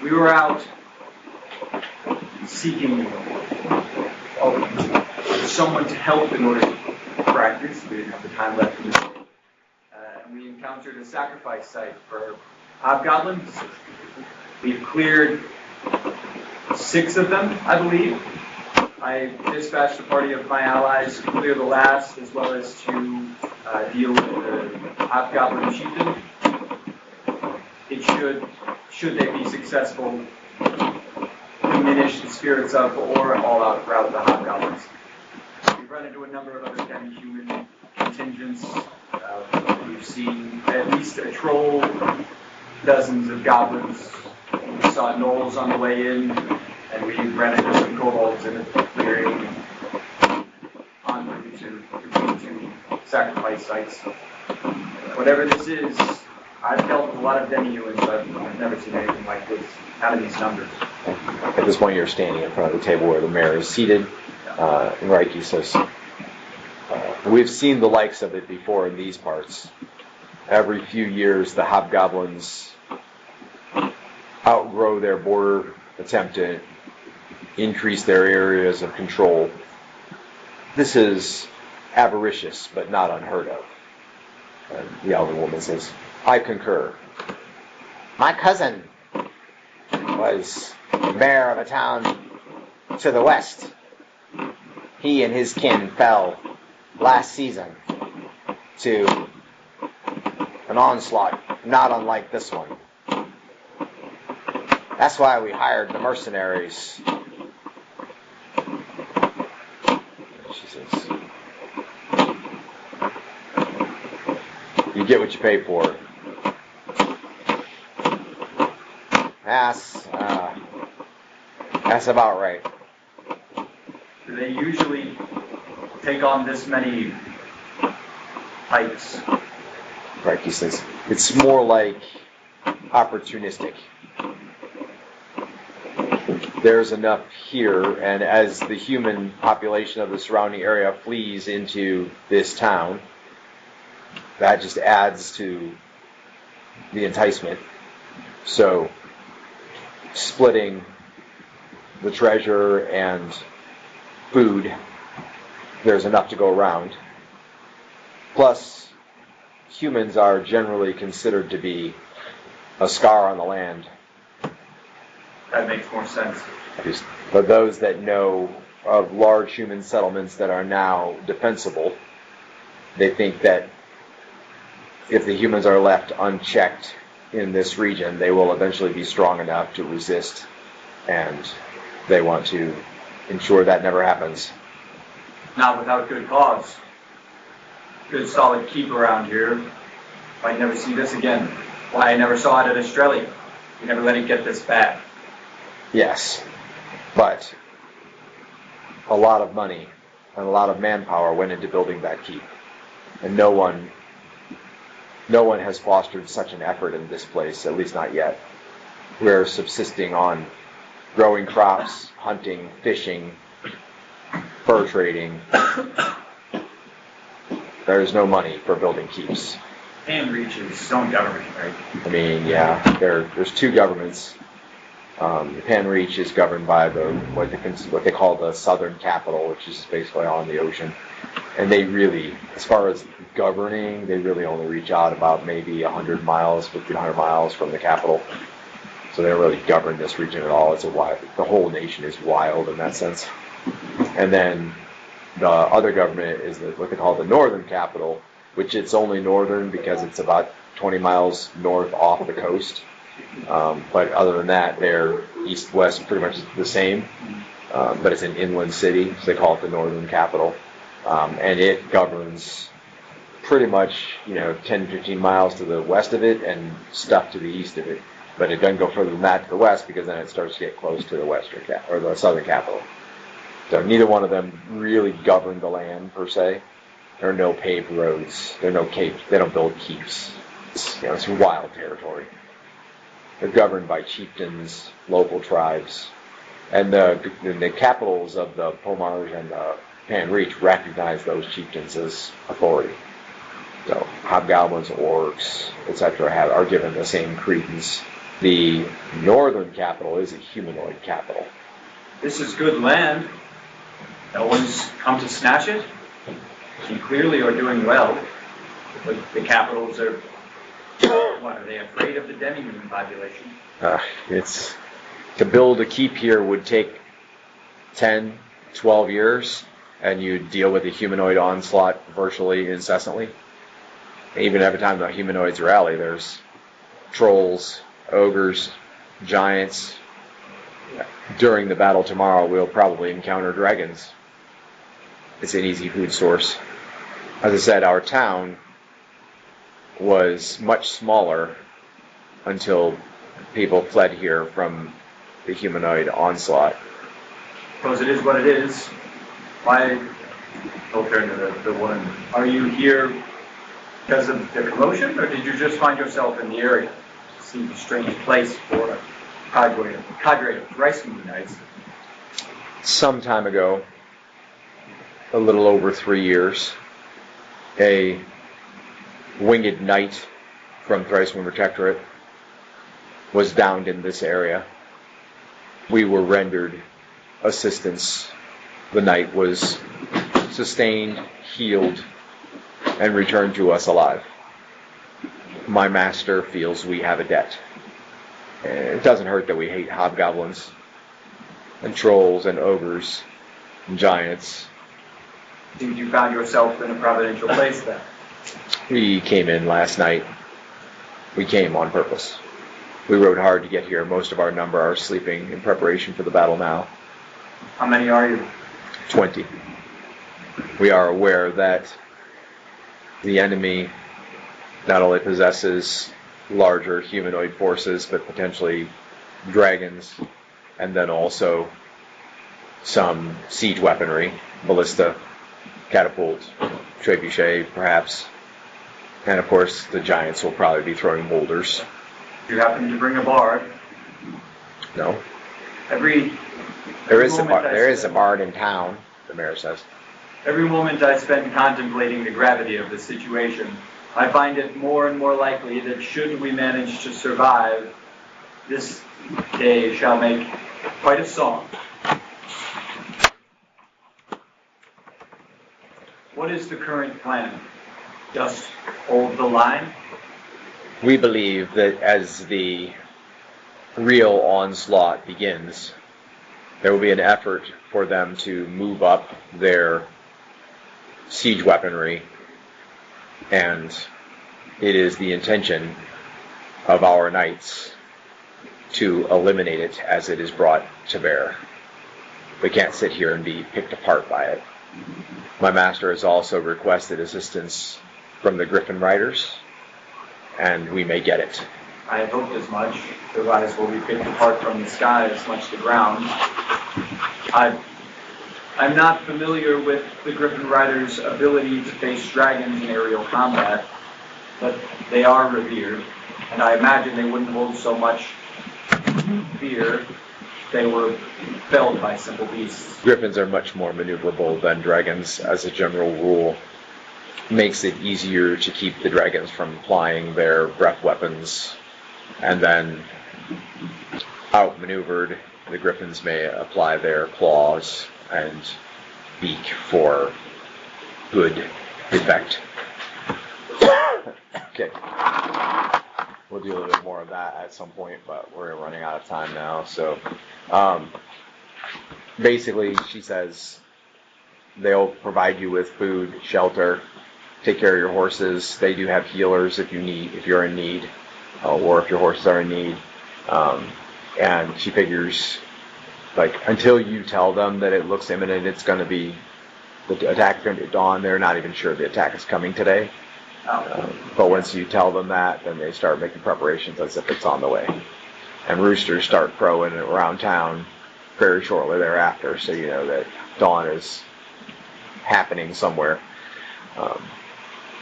We were out seeking someone to help in order to practice. We didn't have the time left in the day. And we encountered a sacrifice site for hobgoblins. We've cleared 6 of them, I believe. I dispatched a party of my allies to clear the last, as well as to deal with the hobgoblin chieftain. It should they be successful, diminish the spirits of or all out rout the hobgoblins. We've run into a number of other demi-human contingents. We've seen at least a troll, dozens of goblins. We saw gnolls on the way in, and we ran into some kobolds in the clearing on route to sacrifice sites. Whatever this is, I've dealt with a lot of demi-humans, but I've never seen anything like this out of these numbers. At this point, you're standing in front of the table where the mayor is seated. And Reiki says, "We've seen the likes of it before in these parts. Every few years, the hobgoblins outgrow their border, attempt to increase their areas of control. This is avaricious, but not unheard of." And the elder woman says, "I concur. My cousin was mayor of a town to the west. He and his kin fell last season to an onslaught not unlike this one. That's why we hired the mercenaries. questions? You get what you pay for. That's about right. Do they usually take on this many pipes? Right, he says. It's more like opportunistic. There's enough here, and as the human population of the surrounding area flees into this town, that just adds to the enticement. So, splitting the treasure and food, there's enough to go around. Plus, humans are generally considered to be a scar on the land. That makes more sense. For those that know of large human settlements that are now defensible, they think that if the humans are left unchecked in this region, they will eventually be strong enough to resist, and they want to ensure that never happens. Not without good cause. Good solid keep around here. Might never see this again. Why I never saw it at Australia. We never let it get this bad. Yes, but a lot of money and a lot of manpower went into building that keep, and no one has fostered such an effort in this place, at least not yet. We're subsisting on growing crops, hunting, fishing, fur trading. There's no money for building keeps. And reaches its own government, right? I mean, yeah, there's two governments. Pan Reach is governed by what they call the Southern Capital, which is basically on the ocean. And they really, as far as governing, they really only reach out about maybe 100 miles, 1,500 miles from the capital. So they don't really govern this region at all. The whole nation is wild in that sense. And then the other government is what they call the Northern Capital, which it's only northern because it's about 20 miles north off the coast. But other than that, they're east-west pretty much the same. But it's an inland city, so they call it the Northern Capital. And it governs pretty much, 10, 15 miles to the west of it and stuff to the east of it. But it doesn't go further than that to the west because then it starts to get close to the or the Southern Capital. So neither one of them really govern the land per se. There are no paved roads. There are no capes. They don't build keeps. It's wild territory. They're governed by chieftains, local tribes, and the capitals of the Pomars and the Pan Reach recognize those chieftains as authority. So hobgoblins, orcs, etc. are given the same credence. The northern capital is a humanoid capital. This is good land. No one's come to snatch it. You clearly are doing well. But the capitals are, what, are they afraid of the demi-human population? To build a keep here would take 10, 12 years, and you deal with the humanoid onslaught virtually incessantly. Even every time the humanoids rally, there's trolls, ogres, giants. During the battle tomorrow, we'll probably encounter dragons. It's an easy food source. As I said, our town was much smaller until people fled here from the humanoid onslaught. Suppose it is what it is. Why, I'll turn to the woman. Are you here because of the commotion, or did you just find yourself in the area? It seems a strange place for a cadre of racing knights. Some time ago, a little over 3 years, a winged knight from Thricewind Protectorate was downed in this area. We were rendered assistance. The knight was sustained, healed, and returned to us alive. My master feels we have a debt. It doesn't hurt that we hate hobgoblins and trolls and ogres and giants. Seems you found yourself in a providential place then. We came in last night. We came on purpose. We rode hard to get here. Most of our number are sleeping in preparation for the battle now. How many are you? 20. we are aware that the enemy not only possesses larger humanoid forces, but potentially dragons, and then also some siege weaponry, ballista, catapult, trebuchet, perhaps. And of course, the giants will probably be throwing boulders. If you happen to bring a bard, No. There is a bard in town, the mayor says. Every moment I spend contemplating the gravity of the situation, I find it more and more likely that should we manage to survive, this day shall make quite a song. What is the current plan? Just hold the line? We believe that as the real onslaught begins, there will be an effort for them to move up their siege weaponry, and it is the intention of our knights to eliminate it as it is brought to bear. We can't sit here and be picked apart by it. My master has also requested assistance from the Griffin Riders, and we may get it. I had hoped as much, otherwise we'll be picked apart from the sky as much the ground. I'm not familiar with the Griffin Riders' ability to face dragons in aerial combat, but they are revered, and I imagine they wouldn't hold so much fear if they were felled by simple beasts. Griffins are much more maneuverable than dragons as a general rule. Makes it easier to keep the dragons from applying their breath weapons, and then outmaneuvered, the griffins may apply their claws and beak for good effect. Okay. We'll do a little bit more of that at some point, but we're running out of time now. So basically, she says they'll provide you with food, shelter, take care of your horses. They do have healers if you're in need, or if your horses are in need. And she figures, like, until you tell them that it looks imminent, it's going to be, the attack is going to be at dawn, they're not even sure the attack is coming today. But once you tell them that, then they start making preparations as if it's on the way. And roosters start crowing around town very shortly thereafter, so you know that dawn is happening somewhere.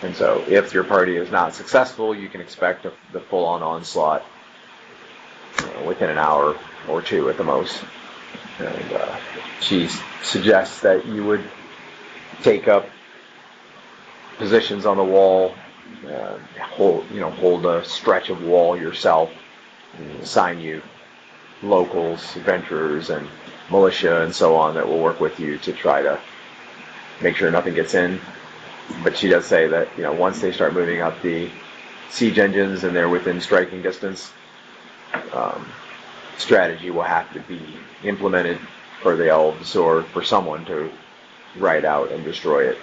And so if your party is not successful, you can expect the full-on onslaught within an hour or two at the most. And she suggests that you would take up positions on the wall, hold a stretch of wall yourself, and assign you locals, adventurers, and militia and so on that will work with you to try to make sure nothing gets in. But she does say that, once they start moving up the siege engines and they're within striking distance, strategy will have to be implemented for the elves or for someone to ride out and destroy it.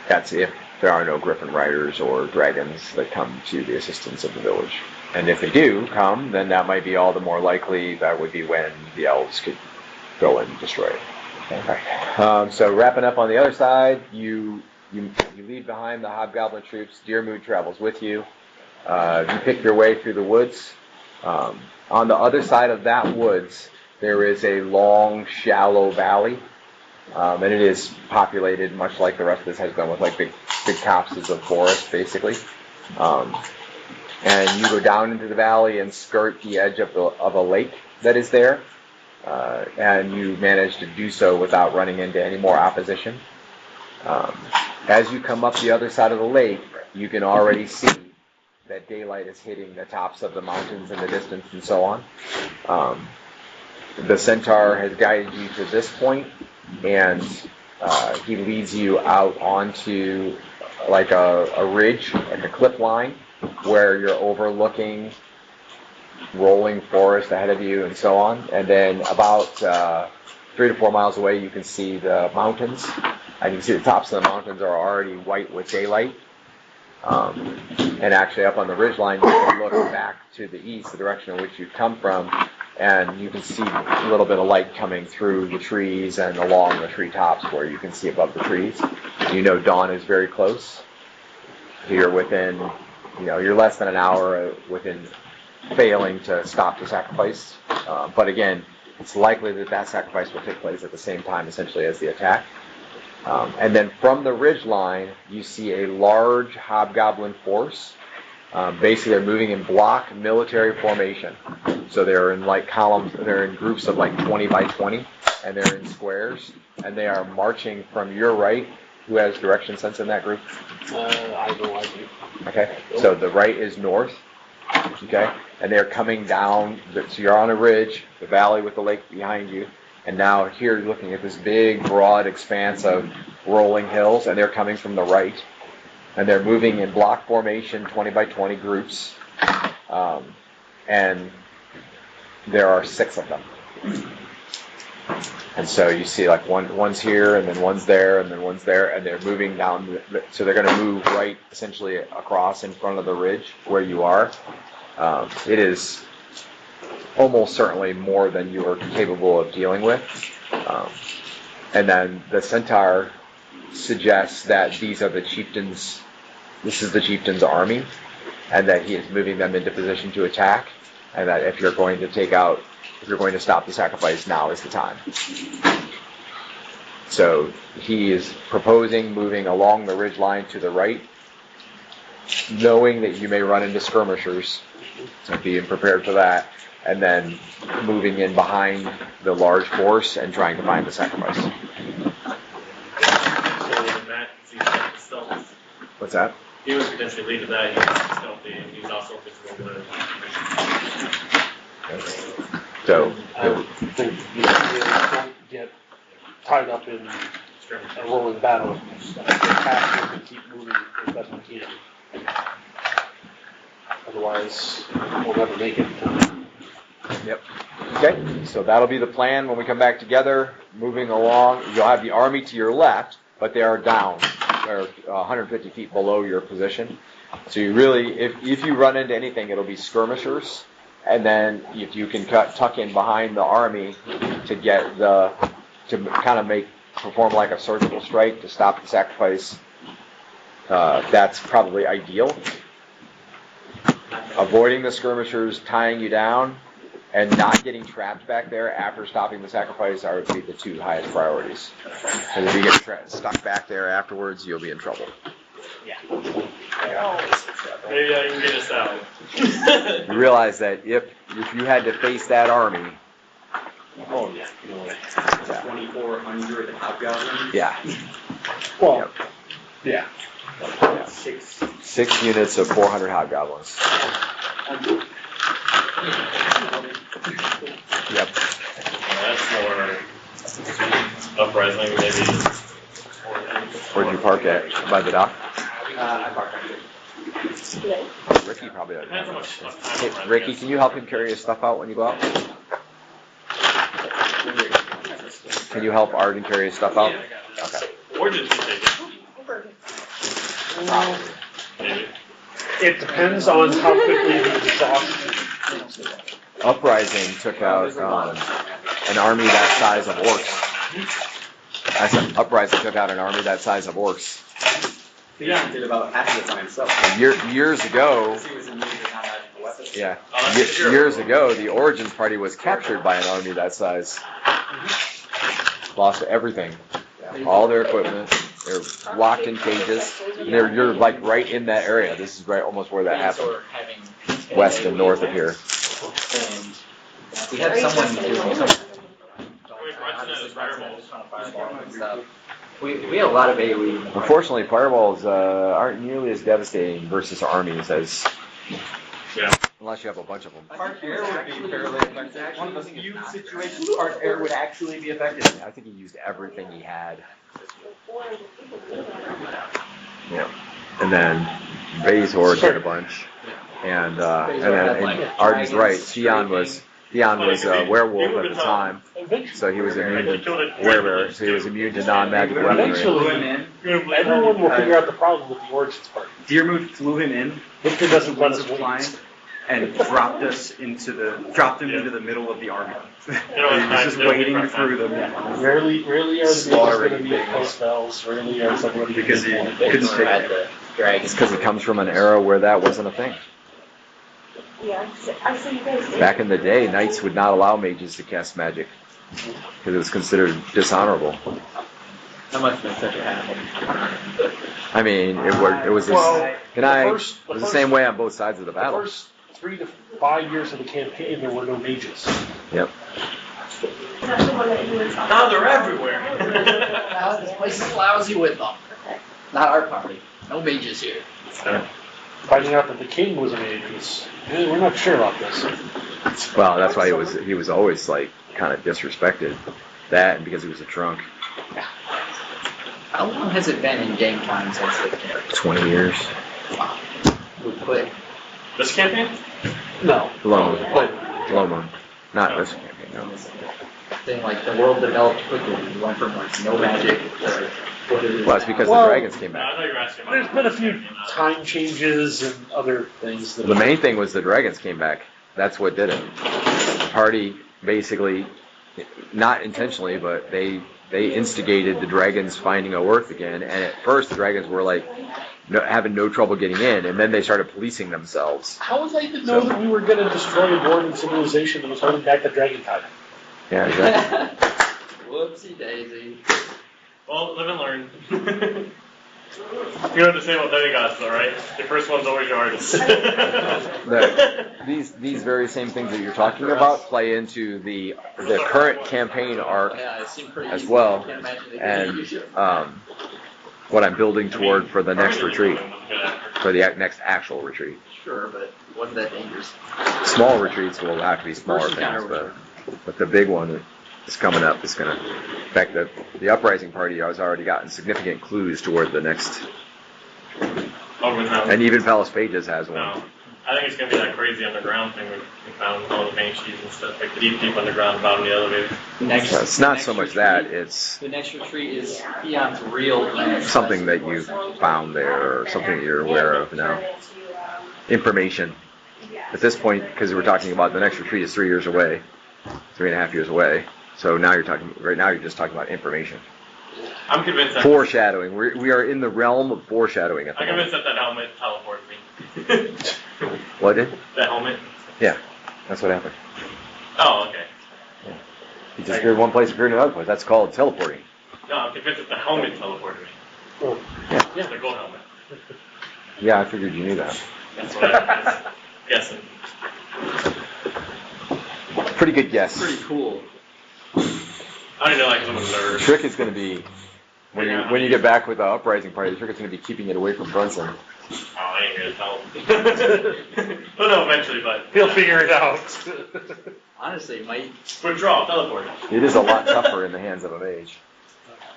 That's if there are no Griffin Riders or dragons that come to the assistance of the village. And if they do come, then that might be all the more likely that would be when the elves could go and destroy it. Okay. So wrapping up on the other side, you leave behind the hobgoblin troops. Deermood travels with you. You pick your way through the woods. On the other side of that woods, there is a long, shallow valley, and it is populated much like the rest of this has been with like big copses of forest, basically. And you go down into the valley and skirt the edge of a lake that is there, and you manage to do so without running into any more opposition. As you come up the other side of the lake, you can already see that daylight is hitting the tops of the mountains in the distance and so on. The centaur has guided you to this point, and he leads you out onto like a ridge, like a cliff line, where you're overlooking rolling forest ahead of you and so on. And then about 3 to 4 miles away, you can see the mountains. And you can see the tops of the mountains are already white with daylight. And actually up on the ridgeline, you can look back to the east, the direction in which you've come from, and you can see a little bit of light coming through the trees and along the treetops where you can see above the trees. You know dawn is very close. You're within, you're less than an hour within failing to stop the sacrifice. But again, it's likely that sacrifice will take place at the same time, essentially, as the attack. And then from the ridge line, you see a large hobgoblin force. Basically, they're moving in block military formation. So they're in columns, they're in groups of 20 by 20, and they're in squares, and they are marching from your right. Who has direction sense in that group? I know I do. Okay, so the right is north, okay, and they're coming down, so you're on a ridge, the valley with the lake behind you, and now here you're looking at this big, broad expanse of rolling hills, and they're coming from the right, and they're moving in block formation, 20 by 20 groups, and there are 6 of them. And so you see one's here, and then one's there, and then one's there, and they're moving down. So they're going to move right, essentially, across in front of the ridge where you are. It is almost certainly more than you are capable of dealing with. And then the centaur suggests that these are the chieftains. This is the chieftain's army, and that he is moving them into position to attack, and that if you're going to stop the sacrifice, now is the time. So he is proposing moving along the ridge line to the right, knowing that you may run into skirmishers, so being prepared for that, and then moving in behind the large force and trying to find the sacrifice. So Matt, stealth. What's that? He was potentially lead to that. He's stealthy, and he's also physical. So I think you don't get tied up in a rolling battle. Just attack and keep moving as best we can. Otherwise, we'll never make it. Yep. Okay, so that'll be the plan when we come back together. Moving along, you'll have the army to your left, but they are down. They're 150 feet below your position. So you really, if you run into anything, it'll be skirmishers. And then if you can tuck in behind the army to perform like a surgical strike to stop the sacrifice, that's probably ideal. Avoiding the skirmishers tying you down and not getting trapped back there after stopping the sacrifice are the 2 highest priorities. Because if you get stuck back there afterwards, you'll be in trouble. Yeah. Maybe I can get us out. You realize that if you had to face that army, Oh, yeah. 2,400 hobgoblins. yeah. Well, yeah. 6 units of 400 hobgoblins. Yep. That's more uprising, maybe. Where'd you park at? By the dock? I parked on it. Ricky probably doesn't Depends have how much. much time Hey, we're Ricky, running. can you help him carry his stuff out when you go out? Can you help Arden carry his stuff out? Yeah, I got it. Okay. Or did you take it? Maybe. It depends on how quickly the exhaustion. Uprising took out an army that size of orcs. I said Uprising took out an army that size of orcs. Theon did about half of it by himself. Years ago, He was in need of non-magical weapons. yeah, Sure. years ago, the Origins party was captured by an army that size. Lost everything, all their equipment. They're locked in cages. And you're right in that area. This is right almost where that happened. Or having West and north of here. And we had someone do we had a lot of AoE. Unfortunately, fireballs aren't nearly as devastating versus armies as, Yeah. unless you have a bunch of them. Park air would be fairly effective. One of the few situations park air would actually be effective. I think he used everything he had. Yeah. And then Bazor did a bunch. And Arden's right. Theon was a werewolf at the time, so he was immune to werebear, so he was immune to non-magic weaponry. Eventually, everyone will figure out the problem with the Origins party. Deermood flew him in. Victor doesn't let us Flying. win. and dropped him into the middle of the army. He was just they're wading different through them. Rarely are the mages Slaughtering going to be at things. Postels. Rarely are somebody Because he going to couldn't Or take at it. the dragon. It's because it comes from an era where that wasn't a thing. Yeah, I see you guys. Back in the day, knights would not allow mages to cast magic because it was considered dishonorable. That must have been such a hassle. I mean, it was Well, the same way on both sides of the The battle. first 3 to 5 years of the campaign, there were no mages. Yep. That's the one that you were talking Now they're everywhere. Now this place is lousy with them. Okay. Not our party. No mages here. Finding out that the king was a mage was, we're not sure about this. Well, that's why he was always like kind of disrespected. That and because he was a drunk. How long has it been in game time since the campaign? 20 years. Wow. We quit. This campaign? No. Loma. Not this campaign, no. Thing like the world developed quickly. We went from like no magic to what it is Well, it's because Well, the dragons came I back. know you're asking about There's been a few time changes and other things that The main thing was the dragons came back. That's what did it. The party basically, not intentionally, but they instigated the dragons finding a worth again. And at first, the dragons were like having no trouble getting in, and then they started policing themselves. How was I to know that we were going to destroy a dwarven civilization that was holding back the dragon tide? Yeah, exactly. Whoopsie daisy. Well, live and learn. You know what to say about demigods, though, right? The first one's always your hardest. These very same things that you're talking about play into the current campaign arc Yeah, it seemed pretty as easy. well, I can't imagine they and could use it. what I'm building toward for the next retreat, retreat. for the next actual retreat. Sure, but wasn't that dangerous? Small retreats will have to be smaller First things, encounter but the big one is coming up. It's gonna, in fact, the uprising party has already gotten significant clues toward the next, and even Palace Pages has one. No. I think it's going to be that crazy underground thing we found with all the banshees and stuff, like the deep underground bottom of the elevator. Next, So it's not next so much retreat- that, it's The next retreat is Peon's real plan. something that you found there or something that you're aware of now. Information. At this point, because we're talking about the next retreat is 3 years away, 3.5 years away. So now right now you're just talking about information. I'm convinced that Foreshadowing. We are in the realm of foreshadowing at the I'm moment. convinced that helmet teleported me. What did? That helmet? Yeah, that's what happened. Oh, okay. You disappeared one place, appeared in another place. That's called teleporting. No, I'm convinced that the helmet teleported me. Oh, Yeah. The gold helmet. Yeah, I figured you knew that. That's what I was guessing. Pretty good guess. Pretty cool. I didn't know like I'm a The nerd. trick is going to be when you get back with the uprising party. The trick is going to be keeping it away from Brunson. Oh, I ain't gonna tell him. Well, no, eventually, but he'll figure it out. Honestly, might withdraw, teleport. It is a lot tougher in the hands of a mage.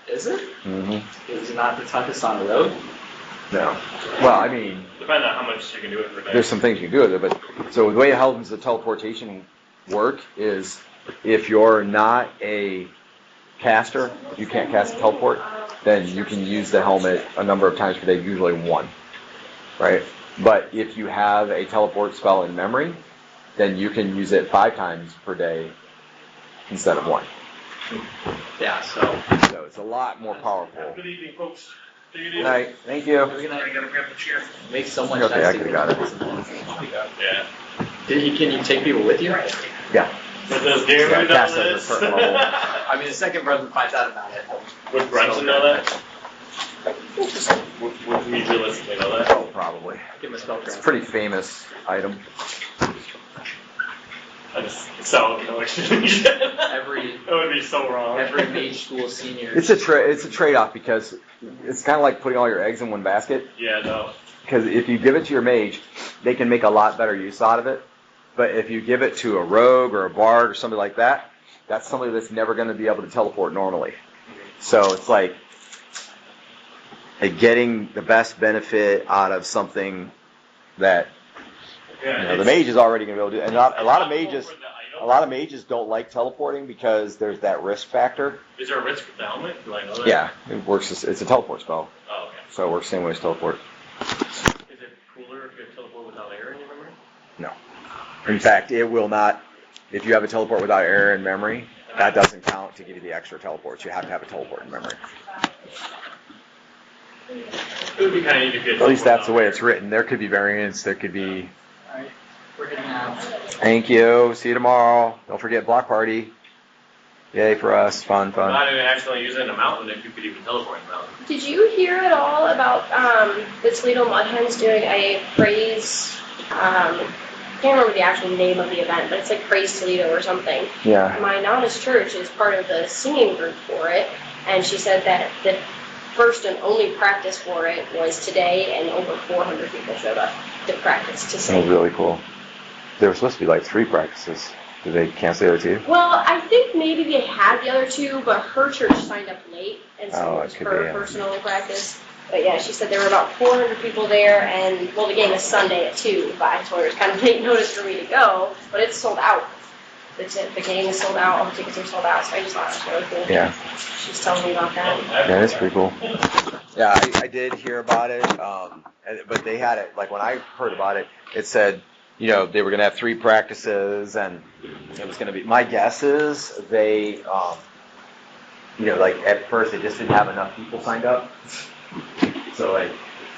is it? Mm-hmm. Is it not the toughest on the road? No. Well, I mean, Depending on how much you can do it per day. there's some things you can do with it, but so the way it helps the teleportation work is if you're not a caster, if you can't cast a teleport, then you can use the helmet a number of times per day, usually one, right? But if you have a teleport spell in memory, then you can use it 5 times per day instead of 1. Yeah, so. So it's a lot more powerful. Good evening, folks. Take it Good easy. night. Thank you. We're gonna make so much Okay, I sense. could've got it. Yeah. Can you take people with you? Yeah. But does Gary Yeah, know cast at a this? certain level. I mean, the second Brunson finds out about it. Would Brunson know that? Would we realistically know that? Oh, probably. Give him a spell It's a craft. pretty famous item. I just sell it, no exchange. That would be so wrong. Every mage school senior. It's a trade-off because it's kind of like putting all your eggs in one basket. Yeah, no. Because if you give it to your mage, they can make a lot better use out of it. But if you give it to a rogue or a bard or somebody like that, that's somebody that's never going to be able to teleport normally. So it's like getting the best benefit out of something that the mage is already going to be able to do. And a lot of mages don't like teleporting because there's that risk factor. Is there a risk with the helmet? Do I know that? Yeah, it works. It's a teleport spell, Oh, okay. so it works the same way as teleport. Is it cooler if you teleport without air in your memory? No. In fact, it will not, if you have a teleport without error in memory, that doesn't count to give you the extra teleports. You have to have a teleport in memory. It would be kind of neat if you had At least that's the way it's written. There could be variants. There could be... Alright, we're heading out. Thank you. See you tomorrow. Don't forget block party. Yay for us. Fun, fun. Not even accidentally using a mountain if you could even teleport in the mountain. Did you hear at all about the Toledo Mudhens doing a praise? I can't remember the actual name of the event, but it's like Praise Toledo or something. Yeah. My Nana's church is part of the singing group for it, and she said that the first and only practice for it was today, and over 400 people showed up to practice to That sing. was really cool. There were supposed to be like 3 practices. Did they cancel the other 2? Well, I think maybe they had the other 2, but her church signed up late, and so Oh, it was it could her be, yeah. personal practice. But yeah, she said there were about 400 people there, and well, the game is Sunday at 2, but I told her it's kind of late notice for me to go, but it's sold out. The game is sold out, all the tickets are sold out, so I just thought it was really cool. Yeah. She was telling me about that. Yeah, that's pretty cool. Yeah, I did hear about it, but they had it, like when I heard about it, it said, you know, they were going to have 3 practices, and it was going to be, my guess is they, you know, like at first they just didn't have enough people signed up. So like,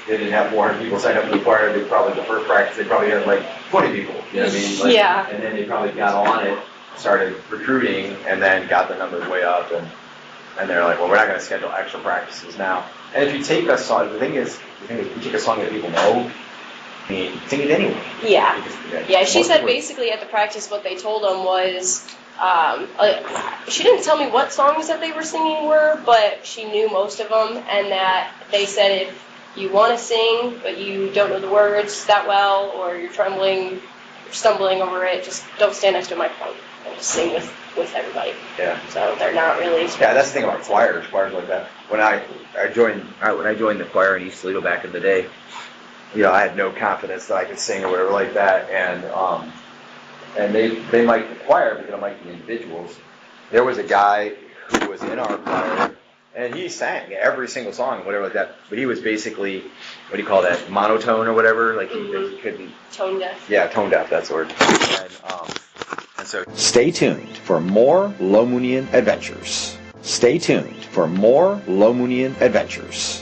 they didn't have 400 people signed up for the choir. They probably, the first practice, they probably had like 20 people, you know what I mean? Like, Yeah. And then they probably got on it, started recruiting, and then got the numbers way up, and they're like, well, we're not going to schedule extra practices now. And if you take a song, the thing is, if you take a song that people know, I mean, sing it anyway. Yeah. Because, Yeah, she most said people- basically at the practice what they told them was, she didn't tell me what songs that they were singing were, but she knew most of them, and that they said if you want to sing, but you don't know the words that well, or you're trembling, you're stumbling over it, just don't stand next to a microphone and just sing with everybody. Yeah. So they're not really... Yeah, that's the thing about choirs like that. When I joined the choir in East Toledo back in the day, you know, I had no confidence that I could sing or whatever like that, and they mic'd the choir, but they don't mic the individuals. There was a guy who was in our choir, and he sang every single song and whatever like that, but he was basically, what do you call that, monotone or whatever, like he couldn't... Tone deaf. Yeah, tone deaf, that's the word. And so... Stay tuned for more Lomunian adventures. Stay tuned for more Lomunian adventures.